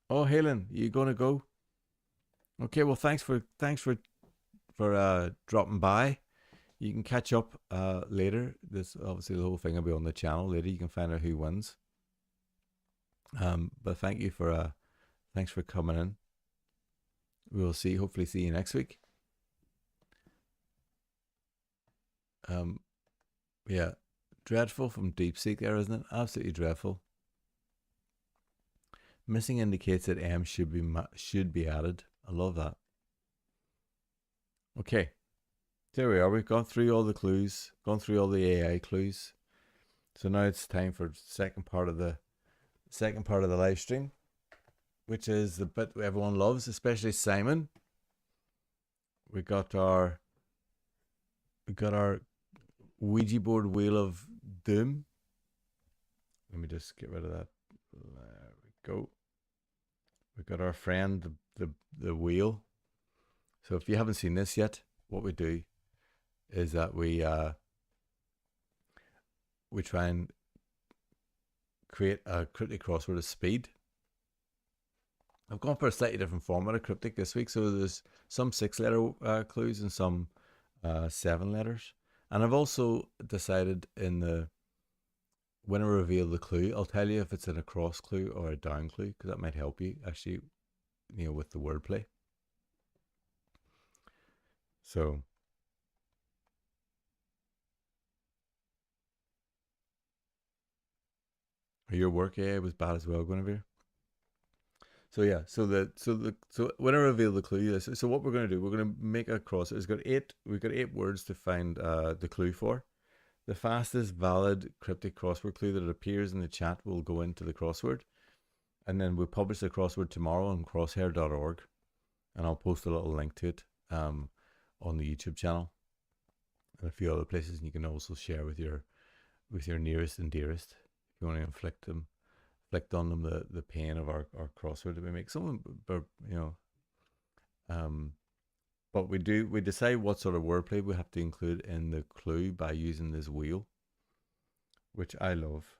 Oh, Halen, you gonna go? Okay, well, thanks for dropping by. You can catch up later. This obviously the whole thing will be on the channel later. You can find out who wins. But thanks for coming in. We will hopefully see you next week. Yeah, dreadful from DeepSeek there, isn't it? Absolutely dreadful. Missing indicates that M should be added. I love that. Okay, there we are. We've gone through all the clues, gone through all the AI clues. So now it's time for the second part of the live stream, which is the bit everyone loves, especially Simon. We got our Ouija board wheel of doom. Let me just get rid of that. There we go. We got our friend the wheel. So if you haven't seen this yet, what we do is that we try and create a cryptic crossword of speed. I've gone for a slightly different format of cryptic this week, so there's some 6-letter clues and some 7 letters. And I've also decided when I reveal the clue, I'll tell you if it's an across clue or a down clue, because that might help you actually, with the wordplay. So your work AI was bad as well, Guinevere. So yeah, so when I reveal the clue, so what we're going to do, we're going to make a cross. We've got 8 words to find the clue for. The fastest valid cryptic crossword clue that appears in the chat will go into the crossword, and then we'll publish the crossword tomorrow on crosshair.org, and I'll post a little link to it on the YouTube channel and a few other places. And you can also share with your nearest and dearest if you want to inflict on them the pain of our crossword that we make. But we decide what sort of wordplay we have to include in the clue by using this wheel, which I love.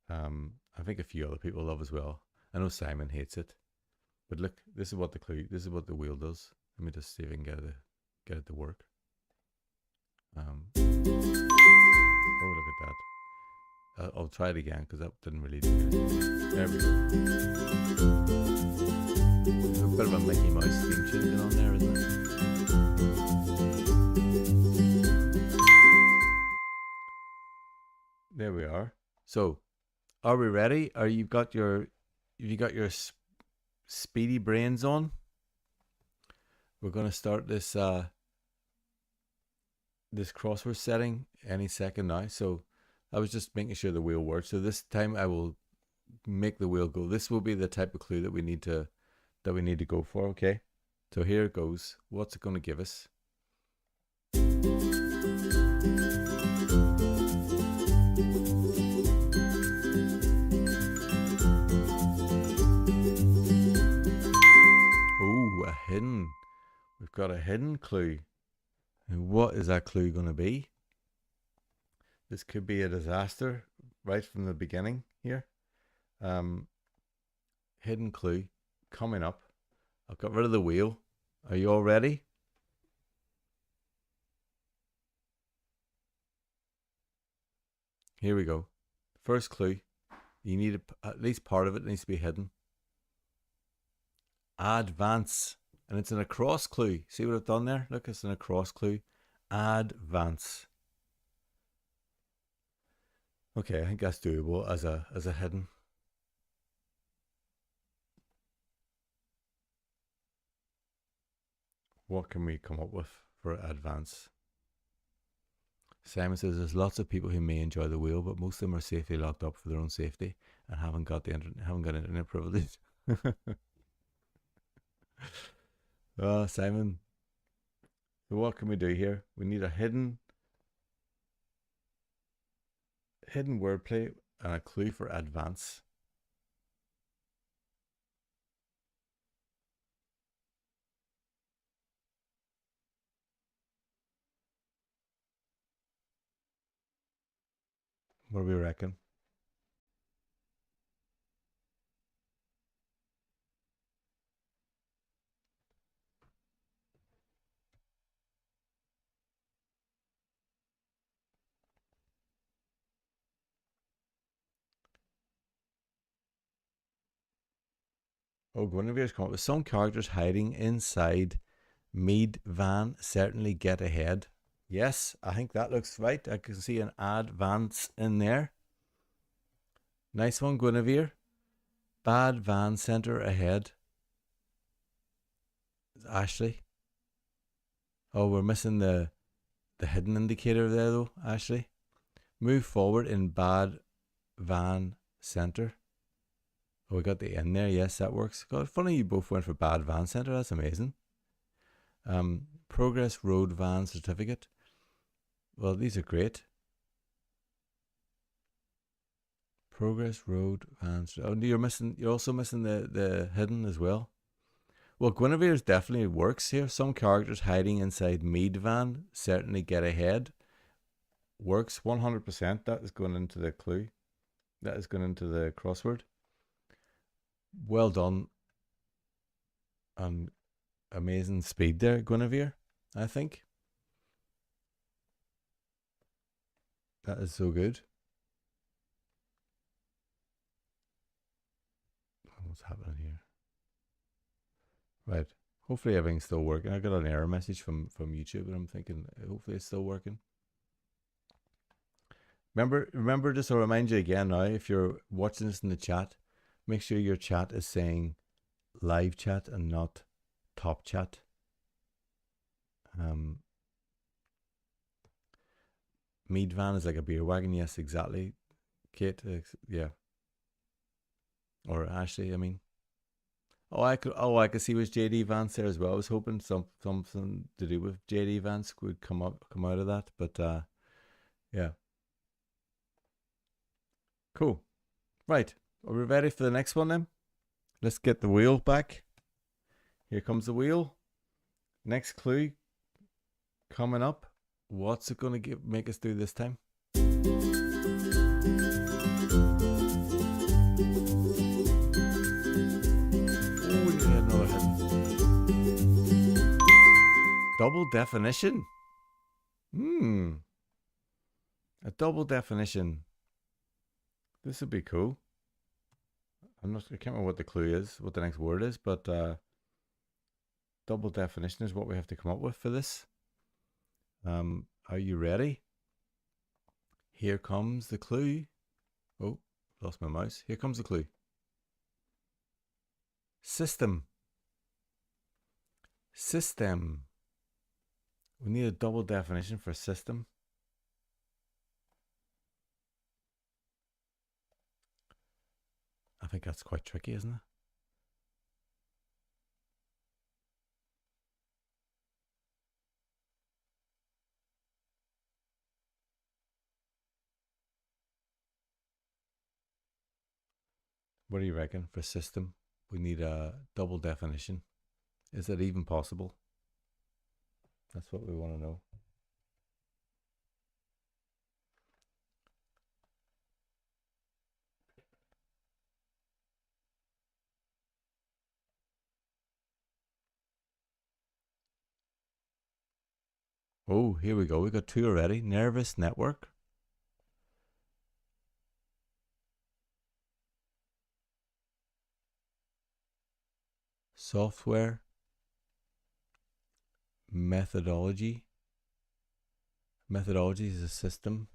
I think a few other people love as well. I know Simon hates it, but look, this is what the wheel does. Let me just see if I can get it to work. Oh, look at that. I'll try it again because that didn't really do it. There we go. There's a bit of a Mickey Mouse theme tune going on there, isn't it? There we are. So, are we ready? Have you got your speedy brains on? We're going to start this this crossword setting any second now. So I was just making sure the wheel works. So this time I will make the wheel go. This will be the type of clue that we need to go for. Okay. So here it goes. What's it going to give us? Oh, we've got a hidden clue. And what is that clue going to be? This could be a disaster right from the beginning here. Hidden clue coming up. I've got rid of the wheel. Are you all ready? Here we go. First clue. You need at least part of it needs to be hidden. Advance. And it's an across clue. See what I've done there? Look, it's an across clue. Advance. Okay, I think that's doable as a hidden. What can we come up with for advance? Simon says there's lots of people who may enjoy the wheel, but most of them are safely locked up for their own safety and haven't got internet privilege. Simon. So what can we do here? We need a hidden wordplay and a clue for advance. What do we reckon? Oh, Guinevere's come up with some characters hiding inside Mead van certainly get ahead. Yes, I think that looks right. I can see an advance in there. Nice one, Guinevere. Bad van center ahead. It's Ashley. Oh, we're missing the hidden indicator there though, Ashley. Move forward in bad van center. Oh, we got the N there. Yes, that works. God, funny you both went for bad van center. That's amazing. Progress road van certificate. Well, these are great. Progress road van. Oh, you're missing. You're also missing the hidden as well. Well, Guinevere's definitely works here. Some characters hiding inside Mead van certainly get ahead. Works 100%. That is going into the clue. That is going into the crossword. Well done. And amazing speed there, Guinevere, I think. That is so good. What's happening here? Right. Hopefully everything's still working. I got an error message from YouTube and I'm thinking hopefully it's still working. Remember just to remind you again now, if you're watching this in the chat, make sure your chat is saying live chat and not top chat. Mead van is like a beer wagon. Yes, exactly. Kate, yeah. Or Ashley, I mean. I could see was JD Vance there as well. I was hoping something to do with JD Vance would come out of that, but yeah. Cool. Right. Are we ready for the next one then? Let's get the wheel back. Here comes the wheel. Next clue coming up. What's it going to make us do this time? Oh, we need another hidden. Double definition. A double definition. This would be cool. I can't remember what the clue is, what the next word is, but double definition is what we have to come up with for this. Are you ready? Here comes the clue. Oh, lost my mouse. Here comes the clue. System. System. We need a double definition for system. I think that's quite tricky, isn't it? What do you reckon for system? We need a double definition. Is that even possible? That's what we want to know. Oh, here we go. We got two already. Nervous network. Software. Methodology. Methodology is a system.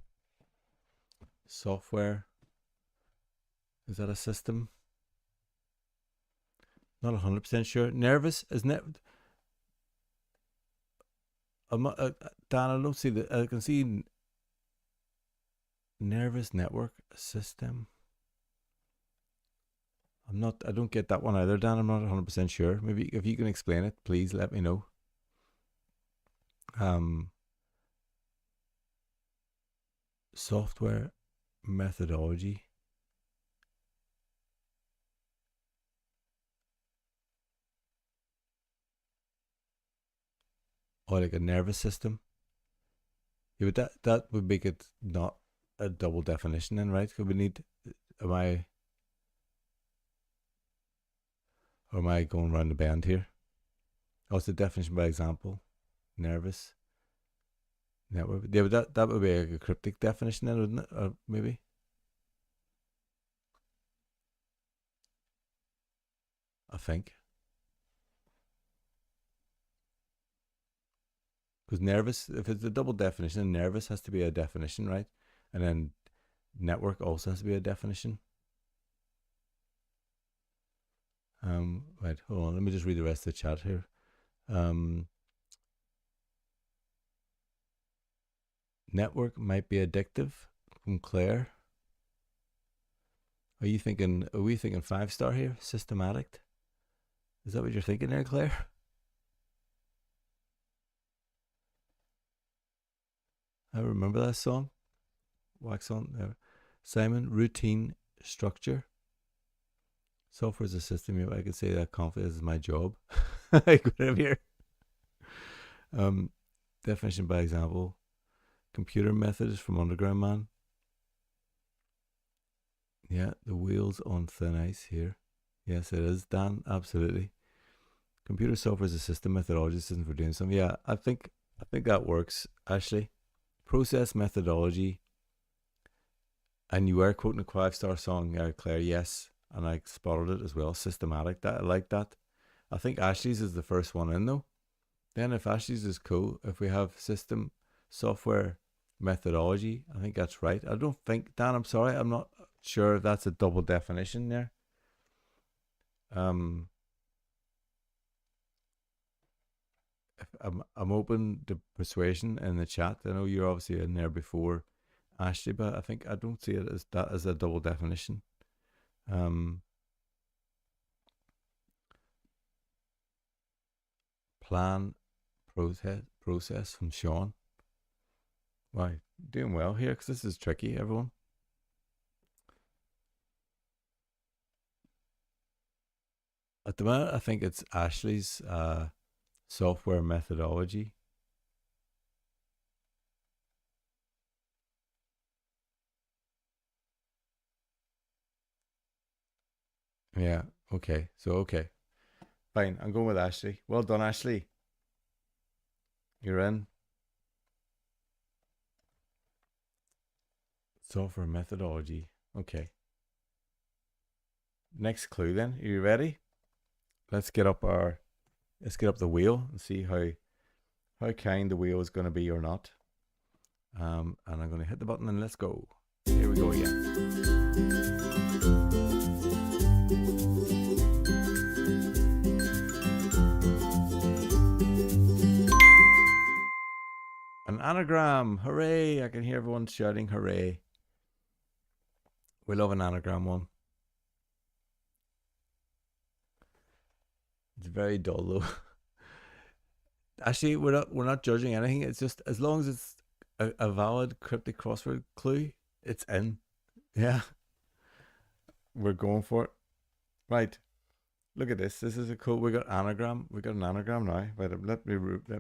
Software. Is that a system? Not 100% sure. Nervous is net. Dan, I don't see the. I can see nervous network system. I don't get that one either, Dan. I'm not 100% sure. Maybe if you can explain it, please let me know. Software methodology. Or like a nervous system. Yeah, but that would make it not a double definition then, right? Could we need am I going around the bend here? Oh, it's the definition by example. Nervous network. Yeah, but that would be like a cryptic definition then, wouldn't it? Or maybe. I think. Because nervous, if it's a double definition, nervous has to be a definition, right? And then network also has to be a definition. Right, hold on. Let me just read the rest of the chat here. Network might be addictive from Claire. Are we thinking 5-star here? Systematic? Is that what you're thinking there, Claire? I remember that song. Wax on there. Simon, routine, structure. Software is a system. I could say that confidence is my job. I could have here. Definition by example. Computer methods from Underground Man. Yeah, the wheels on thin ice here. Yes, it is, Dan. Absolutely. Computer software is a system methodology system for doing something. Yeah, I think that works. Ashley, process methodology. And you were quoting a 5-star song, Claire. Yes, and I spotted it as well. Systematic. That I like that. I think Ashley's is the first one in though. Then if Ashley's is cool, if we have system software methodology, I think that's right. I don't think, Dan, I'm sorry, I'm not sure if that's a double definition there. I'm open to persuasion in the chat. I know you're obviously in there before Ashley, but I don't see it as that as a double definition. Plan process from Sean. Wow, doing well here because this is tricky, everyone. At the moment, I think it's Ashley's software methodology. Yeah, okay. So, okay. Fine, I'm going with Ashley. Well done, Ashley. You're in. Software methodology. Okay. Next clue then. Are you ready? Let's get up the wheel and see how kind the wheel is going to be or not. And I'm going to hit the button and let's go. Here we go again. An anagram. Hooray. I can hear everyone shouting hooray. We love an anagram one. It's very dull though. Actually, we're not judging anything. It's just as long as it's a valid cryptic crossword clue, it's in. Yeah, we're going for it. Right. Look at this. This is a cool. We got anagram. We got an anagram now. Right. Let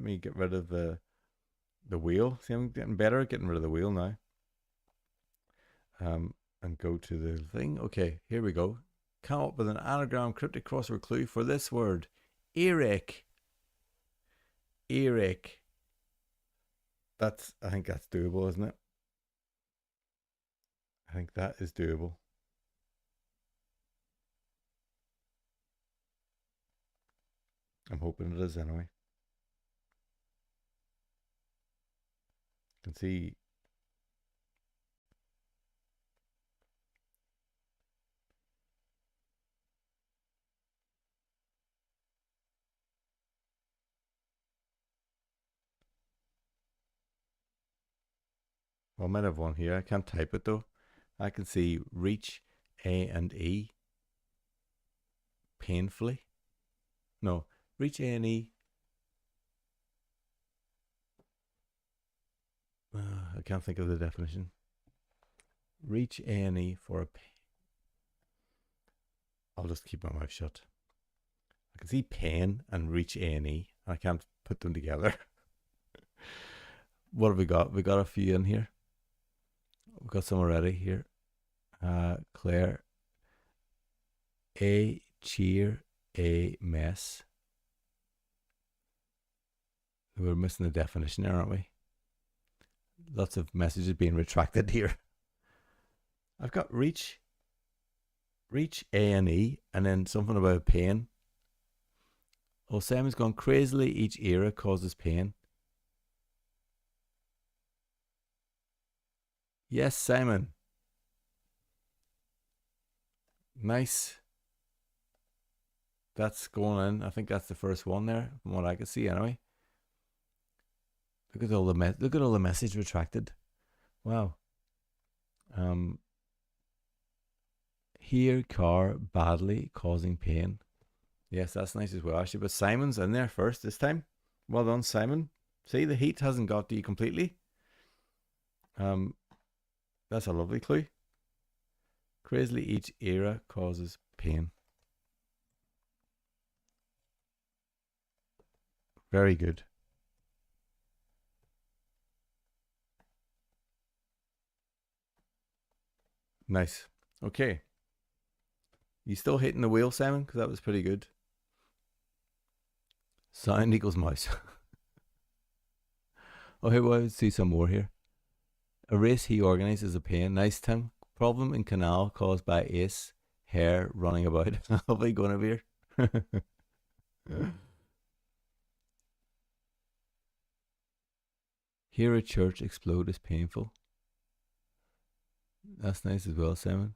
me get rid of the wheel. See, I'm getting better at getting rid of the wheel now. And go to the thing. Okay, here we go. Come up with an anagram cryptic crossword clue for this word. Eric. Eric. I think that's doable, isn't it? I think that is doable. I'm hoping it is anyway. You can see. Well, I might have one here. I can't type it though. I can see reach A and E painfully. No, reach A and E. I can't think of the definition. Reach A and E for a pain. I'll just keep my mouth shut. I can see pain and reach A and E. I can't put them together. What have we got? We got a few in here. We've got some already here. Claire. A cheer, a mess. We're missing the definition there, aren't we? Lots of messages being retracted here. I've got reach A and E, and then something about pain. Oh, Simon's gone crazily. Each era causes pain. Yes, Simon. Nice. That's going in. I think that's the first one there, from what I can see anyway. Look at all the look at all the message retracted. Wow. Um, Here car badly causing pain. Yes, that's nice as well, actually. But Simon's in there first this time. Well done, Simon. See, the heat hasn't got to you completely. Um, that's a lovely clue. Crazily, each era causes pain. Very good. Nice. Okay. You still hitting the wheel, Simon? Because that was pretty good. Sound equals mouse. Oh, here, well, I see some more here. A race he organises a pain. Nice, Tim. Problem in canal caused by Ace. Hair running about. I'll be going over here. Hear a church explode is painful. That's nice as well, Simon.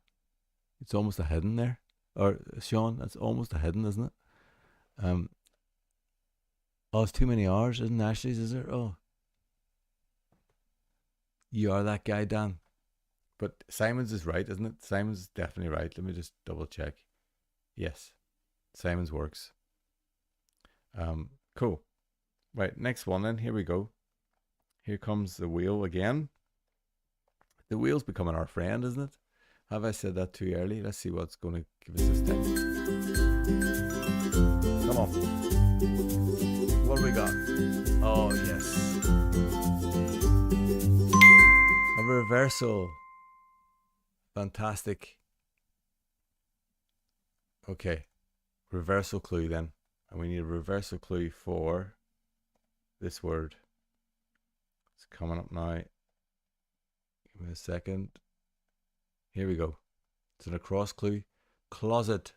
It's almost a hidden there. Or, Sean, that's almost a hidden, isn't it? Oh, it's too many R's, isn't Ashley's, is there? Oh. You are that guy, Dan. But Simon's is right, isn't it? Simon's definitely right. Let me just double check. Yes. Simon's works. Cool. Right, next one then. Here we go. Here comes the wheel again. The wheel's becoming our friend, isn't it? Have I said that too early? Let's see what's going to give us this time. Come on. What do we got? Oh, yes. A reversal. Fantastic. Okay. Reversal clue then. And we need a reversal clue for this word. It's coming up now. Give me a second. Here we go. It's an across clue. Closet.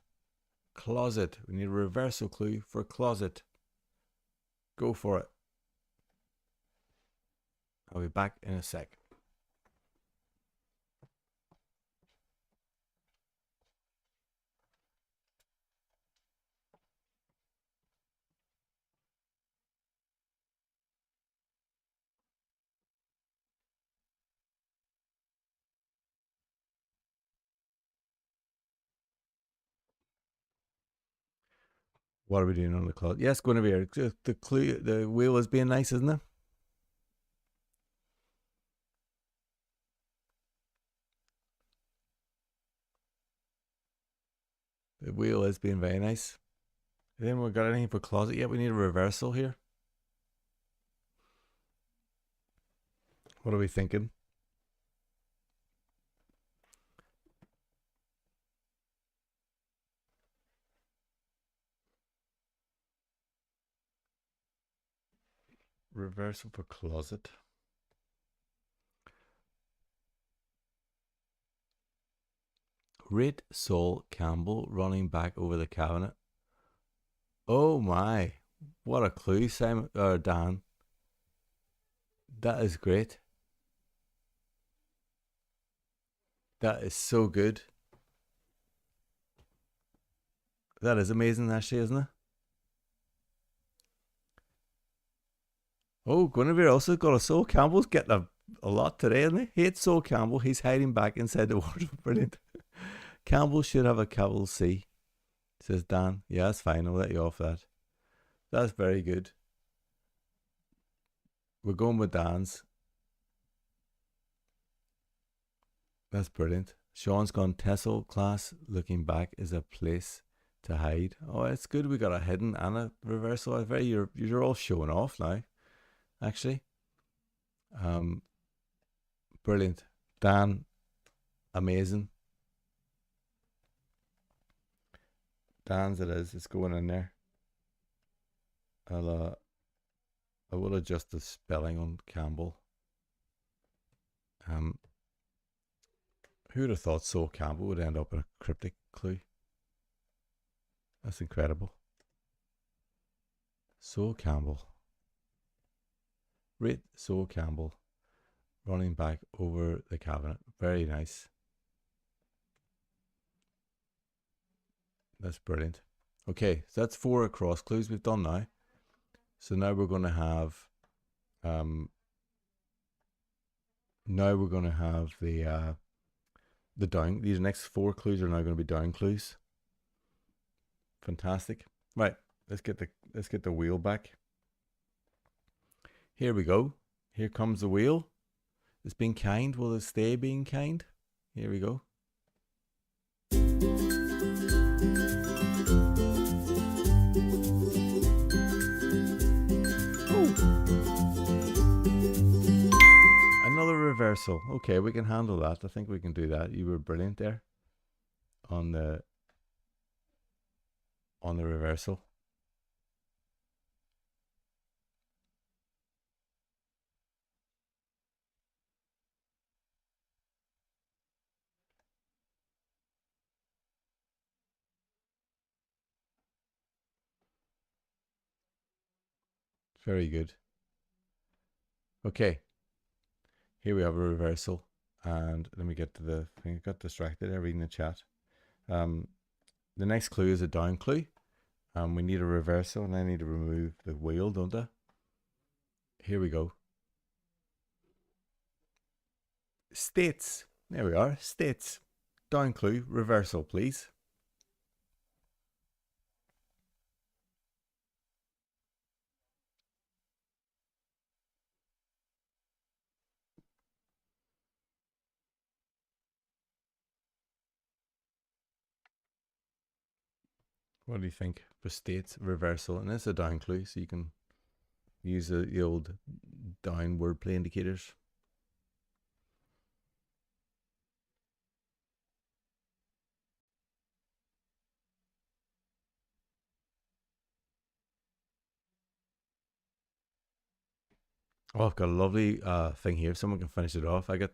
Closet. We need a reversal clue for closet. Go for it. I'll be back in a sec. What are we doing on the closet? Yes, going to be here. The clue, the wheel is being nice, isn't it? The wheel is being very nice. Then we got anything for closet yet? We need a reversal here. What are we thinking? Reversal for closet. Great Sol Campbell running back over the cabinet. Oh my. What a clue, Simon or Dan. That is great. That is so good. That is amazing, actually, isn't it? Oh, Guinevere also got a Sol Campbell's getting a lot today, isn't he? Hates Sol Campbell. He's hiding back inside the wardrobe. Brilliant. Campbell should have a capital C, says Dan. Yeah, that's fine. I'll let you off that. That's very good. We're going with Dan's. That's brilliant. Sean's gone Tessel class. Looking back is a place to hide. Oh, it's good. We got a hidden and a reversal. You're all showing off now. Actually, brilliant. Dan, amazing. Dan's it is. It's going in there. I will adjust the spelling on Campbell. Who would have thought Sol Campbell would end up in a cryptic clue? That's incredible. Sol Campbell. Rate Sol Campbell running back over the cabinet. Very nice. That's brilliant. Okay, so that's 4 across clues we've done now. So now we're going to have Now we're going to have the down. These next 4 clues are now going to be down clues. Fantastic. Right, let's get the wheel back. Here we go. Here comes the wheel. It's being kind. Will it stay being kind? Here we go. Another reversal. Okay, we can handle that. I think we can do that. You were brilliant there on the reversal. Very good. Okay, here we have a reversal, and let me get to the thing. I got distracted there reading the chat. The next clue is a down clue. We need a reversal, and I need to remove the wheel, don't I? Here we go. States. There we are. States. Down clue. Reversal, please. What do you think for states reversal? And it's a down clue, so you can use the old down wordplay indicators. Oh, I've got a lovely thing here. If someone can finish it off. I got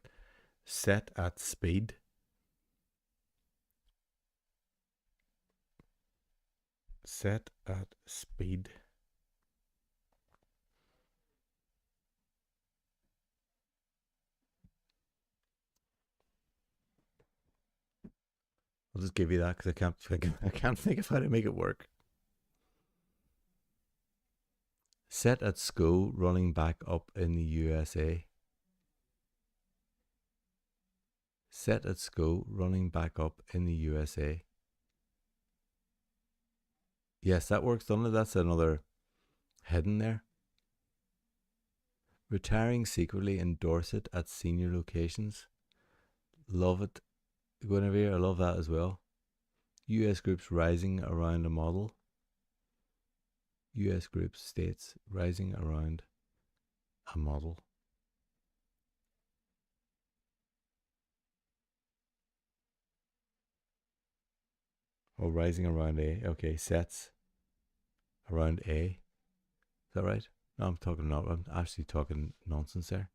set at speed. Set at speed. I'll just give you that because I can't think of how to make it work. Set at school, running back up in the USA. Set at school, running back up in the USA. Yes, that works, doesn't it? That's another hidden there. Retiring secretly in Dorset at senior locations. Love it. Guinevere, I love that as well. US groups rising around a model. US groups states rising around a model. Oh, rising around A. Okay, sets around A. Is that right? No, I'm actually talking nonsense there.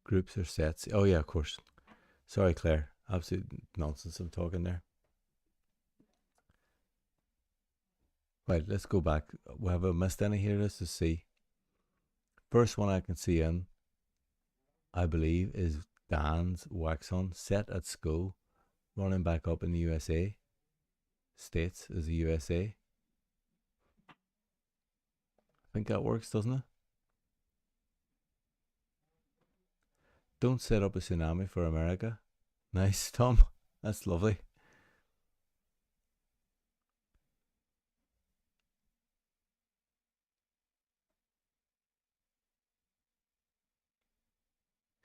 Groups or sets. Oh yeah, of course. Sorry, Claire. Absolute nonsense I'm talking there. Right, let's go back. Have I missed any here? Let's just see. First one I can see in, I believe, is Dan's wax on. Set at school, running back up in the USA. States is the USA. I think that works, doesn't it? Don't set up a tsunami for America. Nice, Tom. That's lovely.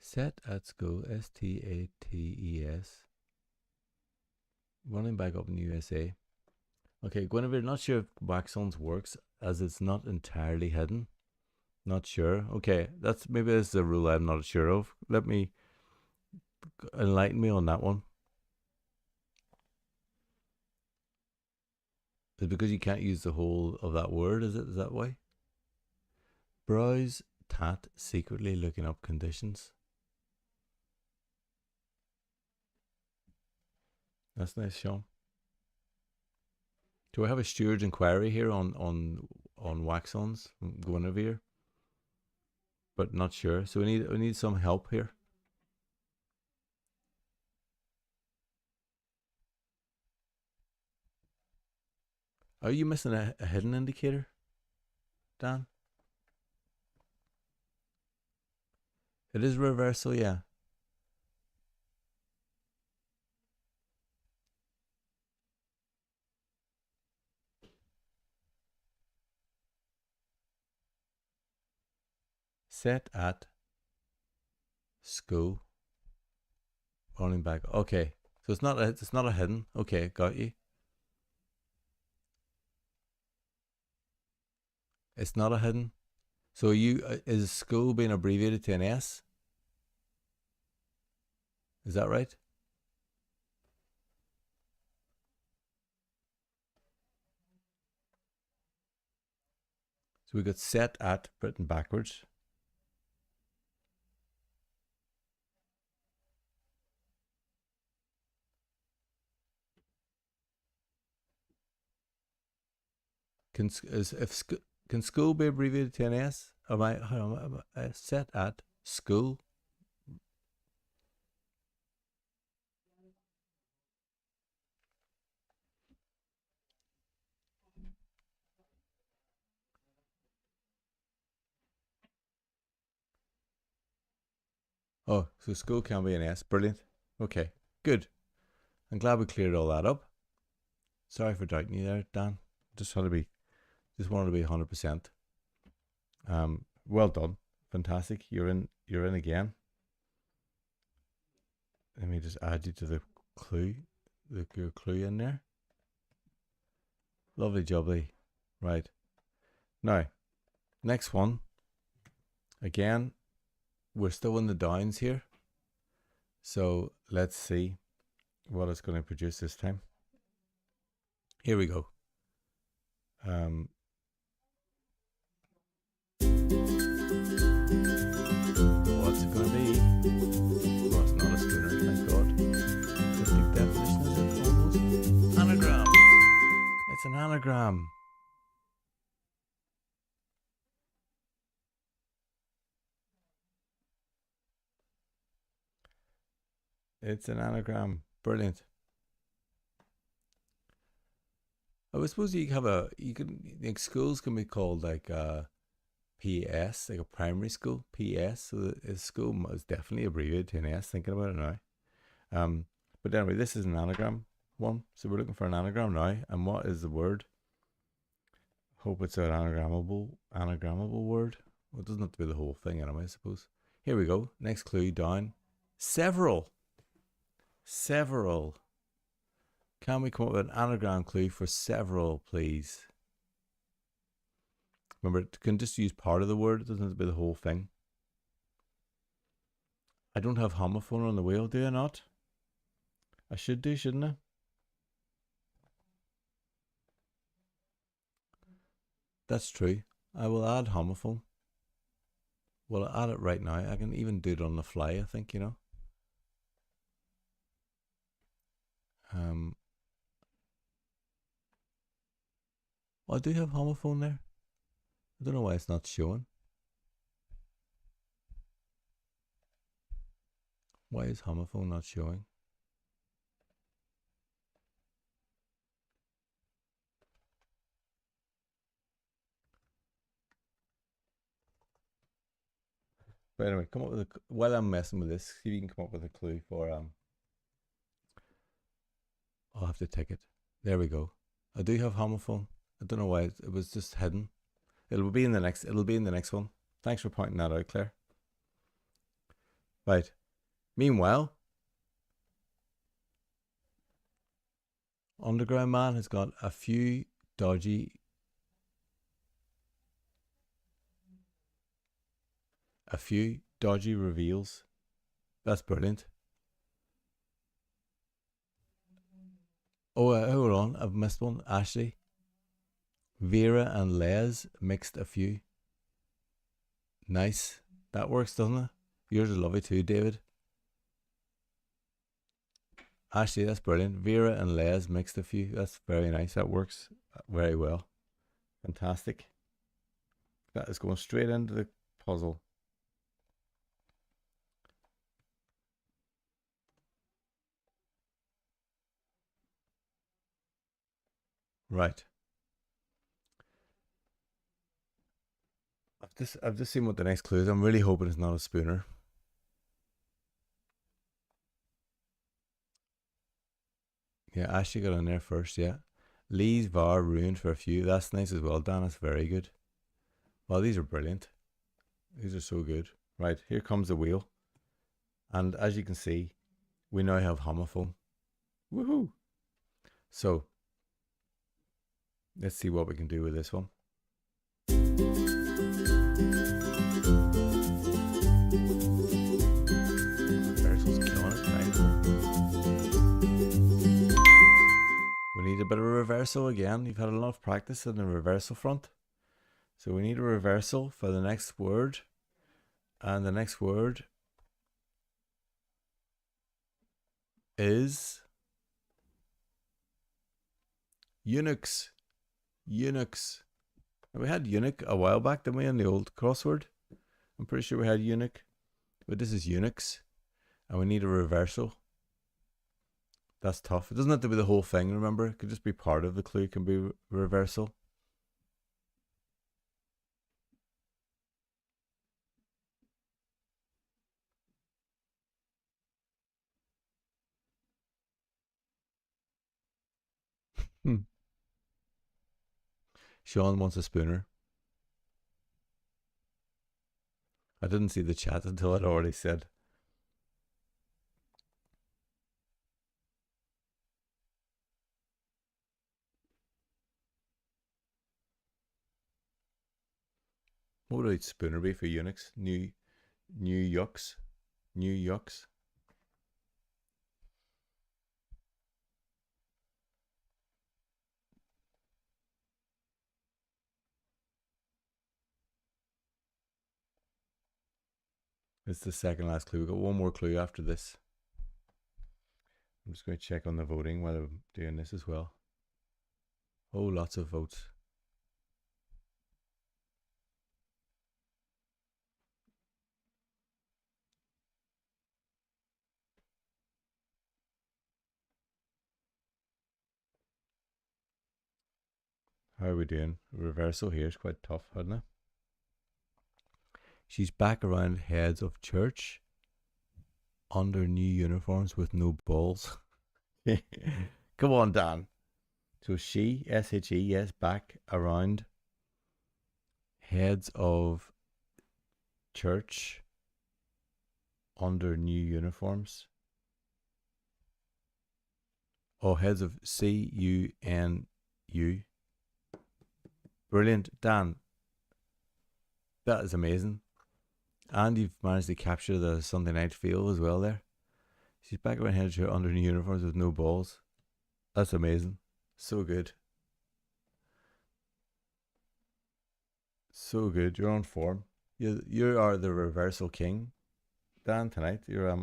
Set at school, STATES. Running back up in the USA. Okay, Guinevere, not sure if wax ons works as it's not entirely hidden. Not sure. Okay, maybe this is a rule I'm not sure of. Let me enlighten me on that one. Is it because you can't use the whole of that word? Is that why? Browse tat secretly looking up conditions. That's nice, Sean. Do I have a steward's inquiry here on wax-ons from Guinevere? But not sure. So we need some help here. Are you missing a hidden indicator, Dan? It is reversal, yeah. Set at school. Running back. Okay. So it's not a hidden. Okay, got you. It's not a hidden. So you is school being abbreviated to an S? Is that right? So we got set at written backwards. Can can school be abbreviated to an S? Am I set at school? Oh, so school can be an S. Brilliant. Okay, good. I'm glad we cleared all that up. Sorry for doubting you there, Dan. Just wanted to be 100%. Well done. Fantastic. You're in again. Let me just add you to the clue. Your clue in there. Lovely jubbly. Right. Now, next one. Again, we're still in the downs here. So let's see what it's going to produce this time. Here we go. What's it going to be? Well, it's not a schooner, thank God. Cryptic definition, is it almost? Anagram. It's an anagram. It's an anagram. Brilliant. I suppose like schools can be called like PS, like a primary school, PS. So the school is definitely abbreviated to an S, thinking about it now. But anyway, this is an anagram one. So we're looking for an anagram now. And what is the word? Hope it's an anagrammable word. Well, it doesn't have to be the whole thing anyway, I suppose. Here we go. Next clue down. Several. Several. Can we come up with an anagram clue for several, please? Remember, it can just use part of the word. It doesn't have to be the whole thing. I don't have homophone on the wheel, do I not? I should do, shouldn't I? That's true. I will add homophone. Well, I'll add it right now. I can even do it on the fly, I think, you know. I do have homophone there. I don't know why it's not showing. Why is homophone not showing? But anyway, come up with while I'm messing with this, see if you can come up with a clue for I'll have to take it. There we go. I do have homophone. I don't know why it was just hidden. It'll be in the next one. Thanks for pointing that out, Claire. Right. Meanwhile, Underground Man has got a few dodgy reveals. That's brilliant. Oh, hold on. I've missed one. Ashley. Vera and Les mixed a few. Nice. That works, doesn't it? Yours is lovely too, David. Ashley, that's brilliant. Vera and Les mixed a few. That's very nice. That works very well. Fantastic. That is going straight into the puzzle. Right. I've just seen what the next clue is. I'm really hoping it's not a spooner. Yeah, Ashley got in there first. Yeah, Lee's VAR ruined for a few. That's nice as well, Dan. That's very good. Well, these are brilliant. These are so good. Right, here comes the wheel, and as you can see, we now have homophone. Woohoo! So let's see what we can do with this one. Reversal's killing it, right? We need a bit of a reversal again. You've had enough practice in the reversal front. So we need a reversal for the next word. And the next word is eunuchs. Eunuchs. We had eunuch a while back, didn't we, in the old crossword? I'm pretty sure we had eunuch. But this is eunuchs. And we need a reversal. That's tough. It doesn't have to be the whole thing, remember? It could just be part of the clue. It can be reversal. Sean wants a spooner. I didn't see the chat until I'd already said. What would a spooner be for eunuchs? New yucks. New yucks. It's the second last clue. We've got one more clue after this. I'm just going to check on the voting while I'm doing this as well. Oh, lots of votes. How are we doing? Reversal here is quite tough, hasn't it? She's back around heads of church under new uniforms with no balls. Come on, Dan. So she, SHE, yes, back around heads of church under new uniforms. Oh, heads of CUNU. Brilliant, Dan. That is amazing. And you've managed to capture the Sunday night feel as well there. She's back around head to under new uniforms with no balls. That's amazing. So good. So good. You're on form. You are the reversal king, Dan, tonight. You're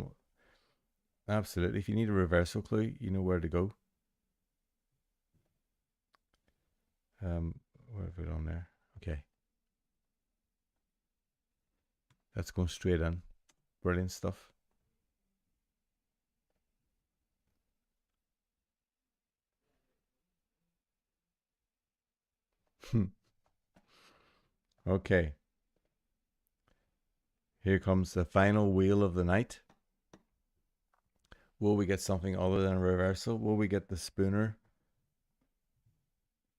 absolutely. If you need a reversal clue, you know where to go. Where have we on there? Okay. Let's go straight in. Brilliant stuff. Okay. Here comes the final wheel of the night. Will we get something other than a reversal? Will we get the spooner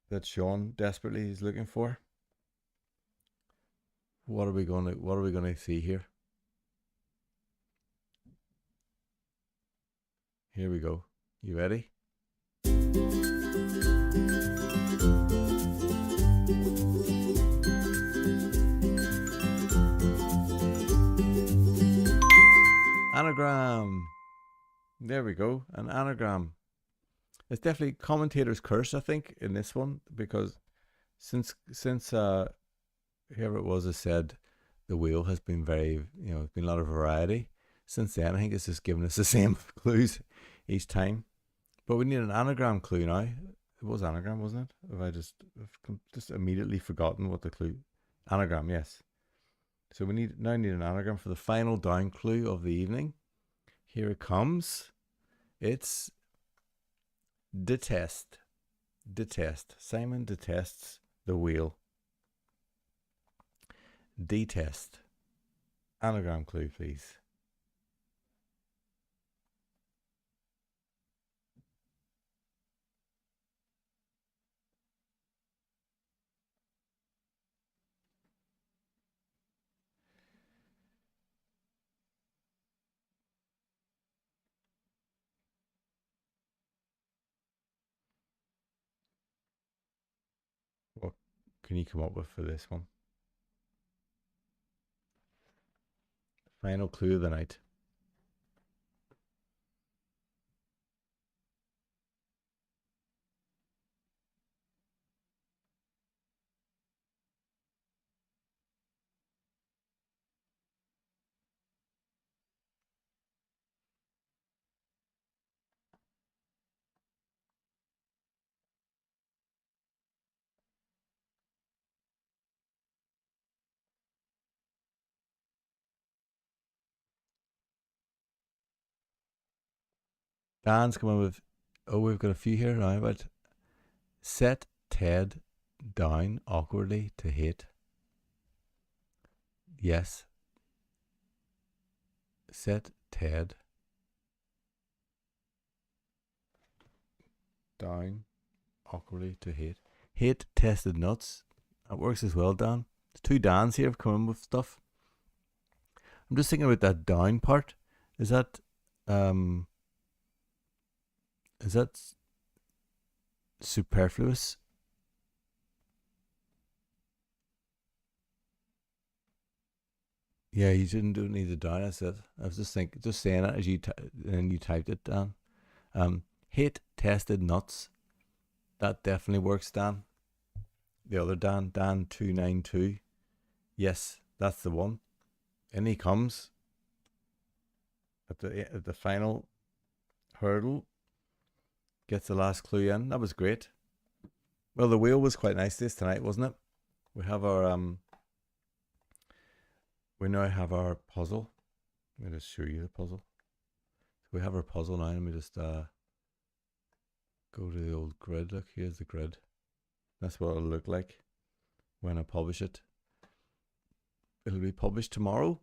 that Sean desperately is looking for? What are we going to see here? Here we go. You ready? Anagram. There we go. An anagram. It's definitely commentator's curse, I think, in this one, because since whoever it was has said the wheel has been very, it's been a lot of variety. Since then, I think it's just given us the same clues each time. But we need an anagram clue now. It was anagram, wasn't it? Have I just immediately forgotten what the clue? Anagram, yes. So we need an anagram for the final down clue of the evening. Here it comes. It's detest. Detest. Simon detests the wheel. D-test. Anagram clue, please. What can you come up with for this one? Final clue of the night. Dan's coming with, oh, we've got a few here now, but set Ted down awkwardly to hate. Yes. Set Ted down awkwardly to hate. Hate tested nuts. That works as well, Dan. There's two Dans here have come in with stuff. I'm just thinking about that down part. Is that superfluous? Yeah, you don't need the down. That's it. I was just saying it as and you typed it down. Hate tested nuts. That definitely works, Dan. The other Dan 292. Yes, that's the one. And he comes at the final hurdle. Gets the last clue in. That was great. Well, the wheel was quite nice tonight, wasn't it? We have our we now have our puzzle. Let me just show you the puzzle. So we have our puzzle now. Let me just go to the old grid. Look, here's the grid. That's what it'll look like when I publish it. It'll be published tomorrow.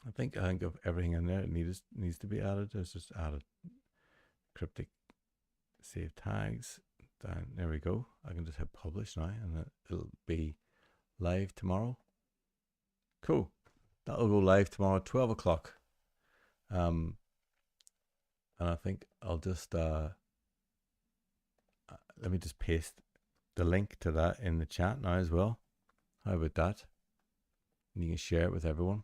I think of everything in there. It needs to be added. Let's just add it. Cryptic. Save tags. Down. There we go. I can just hit publish now, and it'll be live tomorrow. Cool. That'll go live tomorrow at 12 o'clock. And I think I'll just let me just paste the link to that in the chat now as well. How about that? And you can share it with everyone.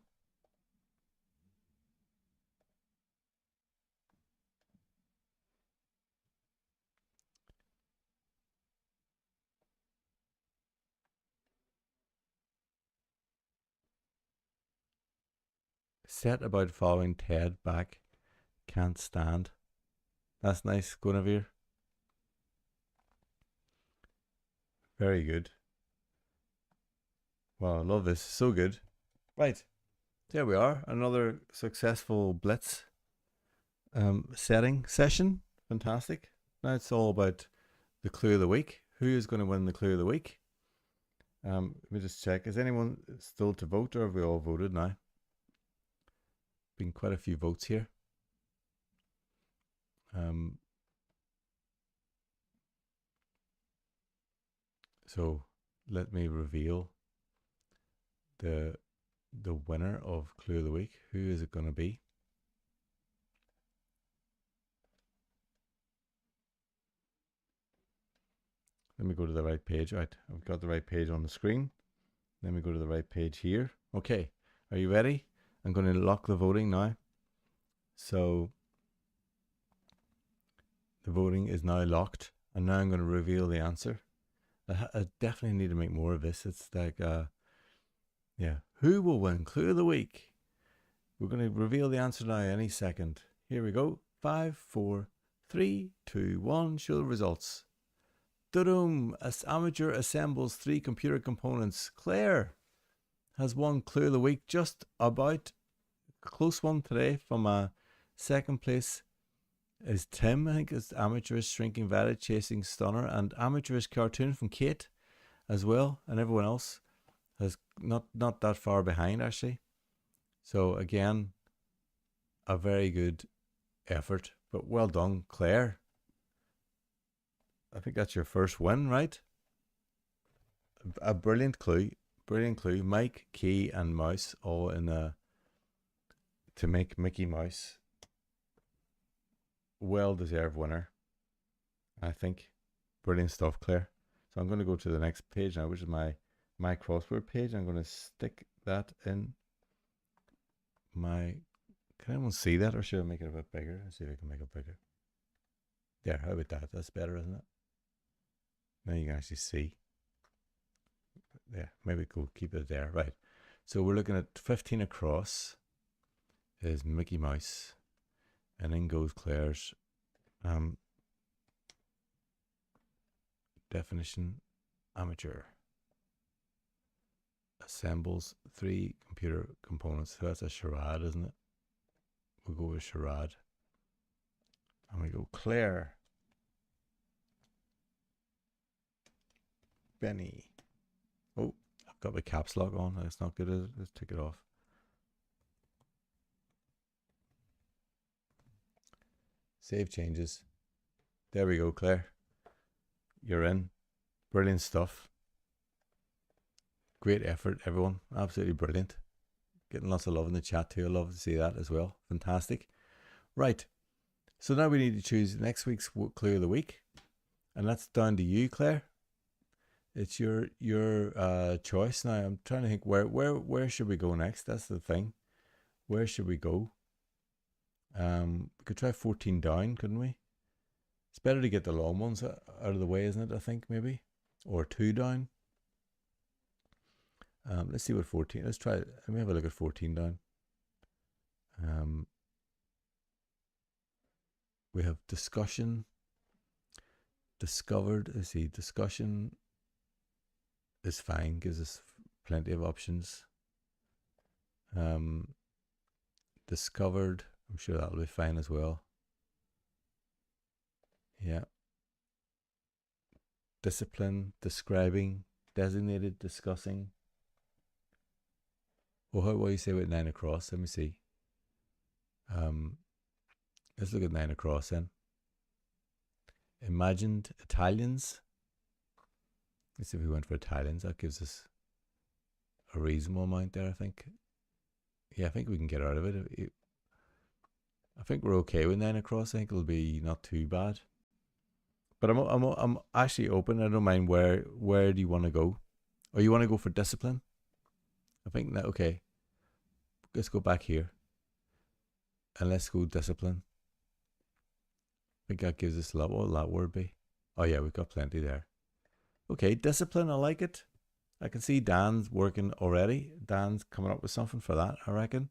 Set about following Ted back. Can't stand. That's nice, Guinevere. Very good. Wow, I love this. So good. Right. There we are. Another successful Blitz setting session. Fantastic. Now it's all about the clue of the week. Who is going to win the clue of the week? Let me just check. Is anyone still to vote, or have we all voted now? Been quite a few votes here. So let me reveal the winner of Clue of the Week. Who is it going to be? Let me go to the right page. Right, I've got the right page on the screen. Let me go to the right page here. Okay, are you ready? I'm going to lock the voting now. So the voting is now locked, and now I'm going to reveal the answer. I definitely need to make more of this. It's like, yeah, who will win Clue of the Week? We're going to reveal the answer now any second. Here we go. 5, 4, 3, 2, 1. Show the results. Da-dum! As amateur assembles 3 computer components. Claire has won Clue of the Week, just about a close one today. From second place is Tim. I think it's amateurish shrinking valley chasing stunner, and amateurish cartoon from Kate as well, and everyone else. has not that far behind actually. So again, a very good effort, but well done, Claire. I think that's your first win, right? A brilliant clue, brilliant clue. Mike, Key, and Mouse all in a to make Mickey Mouse. Well deserved winner, I think. Brilliant stuff, Claire. So I'm going to go to the next page now, which is my crossword page. I'm going to stick that in my. Can anyone see that, or should I make it a bit bigger? Let's see if I can make it bigger. There, how about that? That's better, isn't it? Now you can actually see. Yeah, maybe go keep it there. Right. So we're looking at 15 across is Mickey Mouse, and in goes Claire's definition amateur. Assembles 3 computer components. So that's a charade, isn't it? We'll go with charade. And we go Claire. Benny. Oh, I've got my caps lock on. That's not good, is it? Let's take it off. Save changes. There we go, Claire. You're in. Brilliant stuff. Great effort, everyone. Absolutely brilliant. Getting lots of love in the chat too. I love to see that as well. Fantastic. Right. So now we need to choose next week's clue of the week. And that's down to you, Claire. It's your choice. Now I'm trying to think where should we go next? That's the thing. Where should we go? We could try 14 down, couldn't we? It's better to get the long ones out of the way, isn't it? I think maybe, or 2 down. Let's see what 14. Let's try. Let me have a look at 14 down. We have discussion. Discovered. Let's see. Discussion is fine. Gives us plenty of options. Discovered. I'm sure that'll be fine as well. Yeah. Discipline, describing, designated, discussing. Well, what do you say with 9 across? Let me see. Let's look at 9 across then. Imagined Italians. Let's see if we went for Italians. That gives us a reasonable amount there, I think. Yeah, I think we can get out of it. I think we're okay with 9 across. I think it'll be not too bad. But I'm actually open. I don't mind where do you want to go? Or you want to go for discipline? I think that okay. Let's go back here. And let's go discipline. I think that gives us a lot. What will that word be? Oh yeah, we've got plenty there. Okay, discipline, I like it. I can see Dan's working already. Dan's coming up with something for that, I reckon.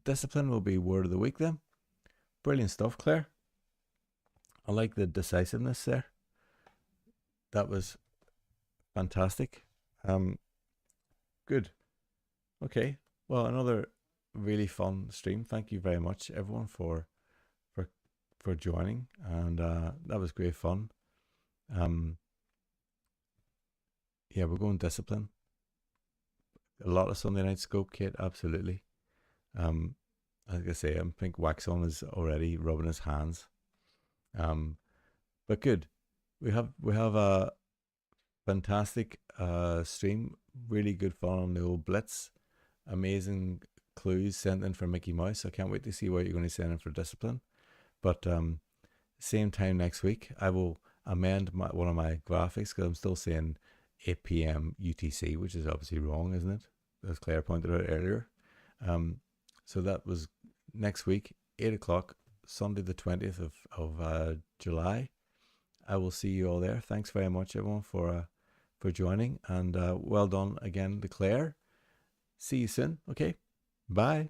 Discipline will be word of the week then. Brilliant stuff, Claire. I like the decisiveness there. That was fantastic. Good. Okay. Well, another really fun stream. Thank you very much, everyone, for joining, and that was great fun. Yeah, we're going discipline. A lot of Sunday night scope, Kate. Absolutely. Like I say, I think Waxon is already rubbing his hands. But good. We have a fantastic stream. Really good fun on the old Blitz. Amazing clues sent in for Mickey Mouse. I can't wait to see what you're going to send in for discipline. But same time next week, I will amend one of my graphics because I'm still saying 8 p.m. UTC, which is obviously wrong, isn't it? As Claire pointed out earlier. So that was next week, 8 o'clock, Sunday the 20th of July. I will see you all there. Thanks very much, everyone, for joining. And well done again to Claire. See you soon. Okay. Bye.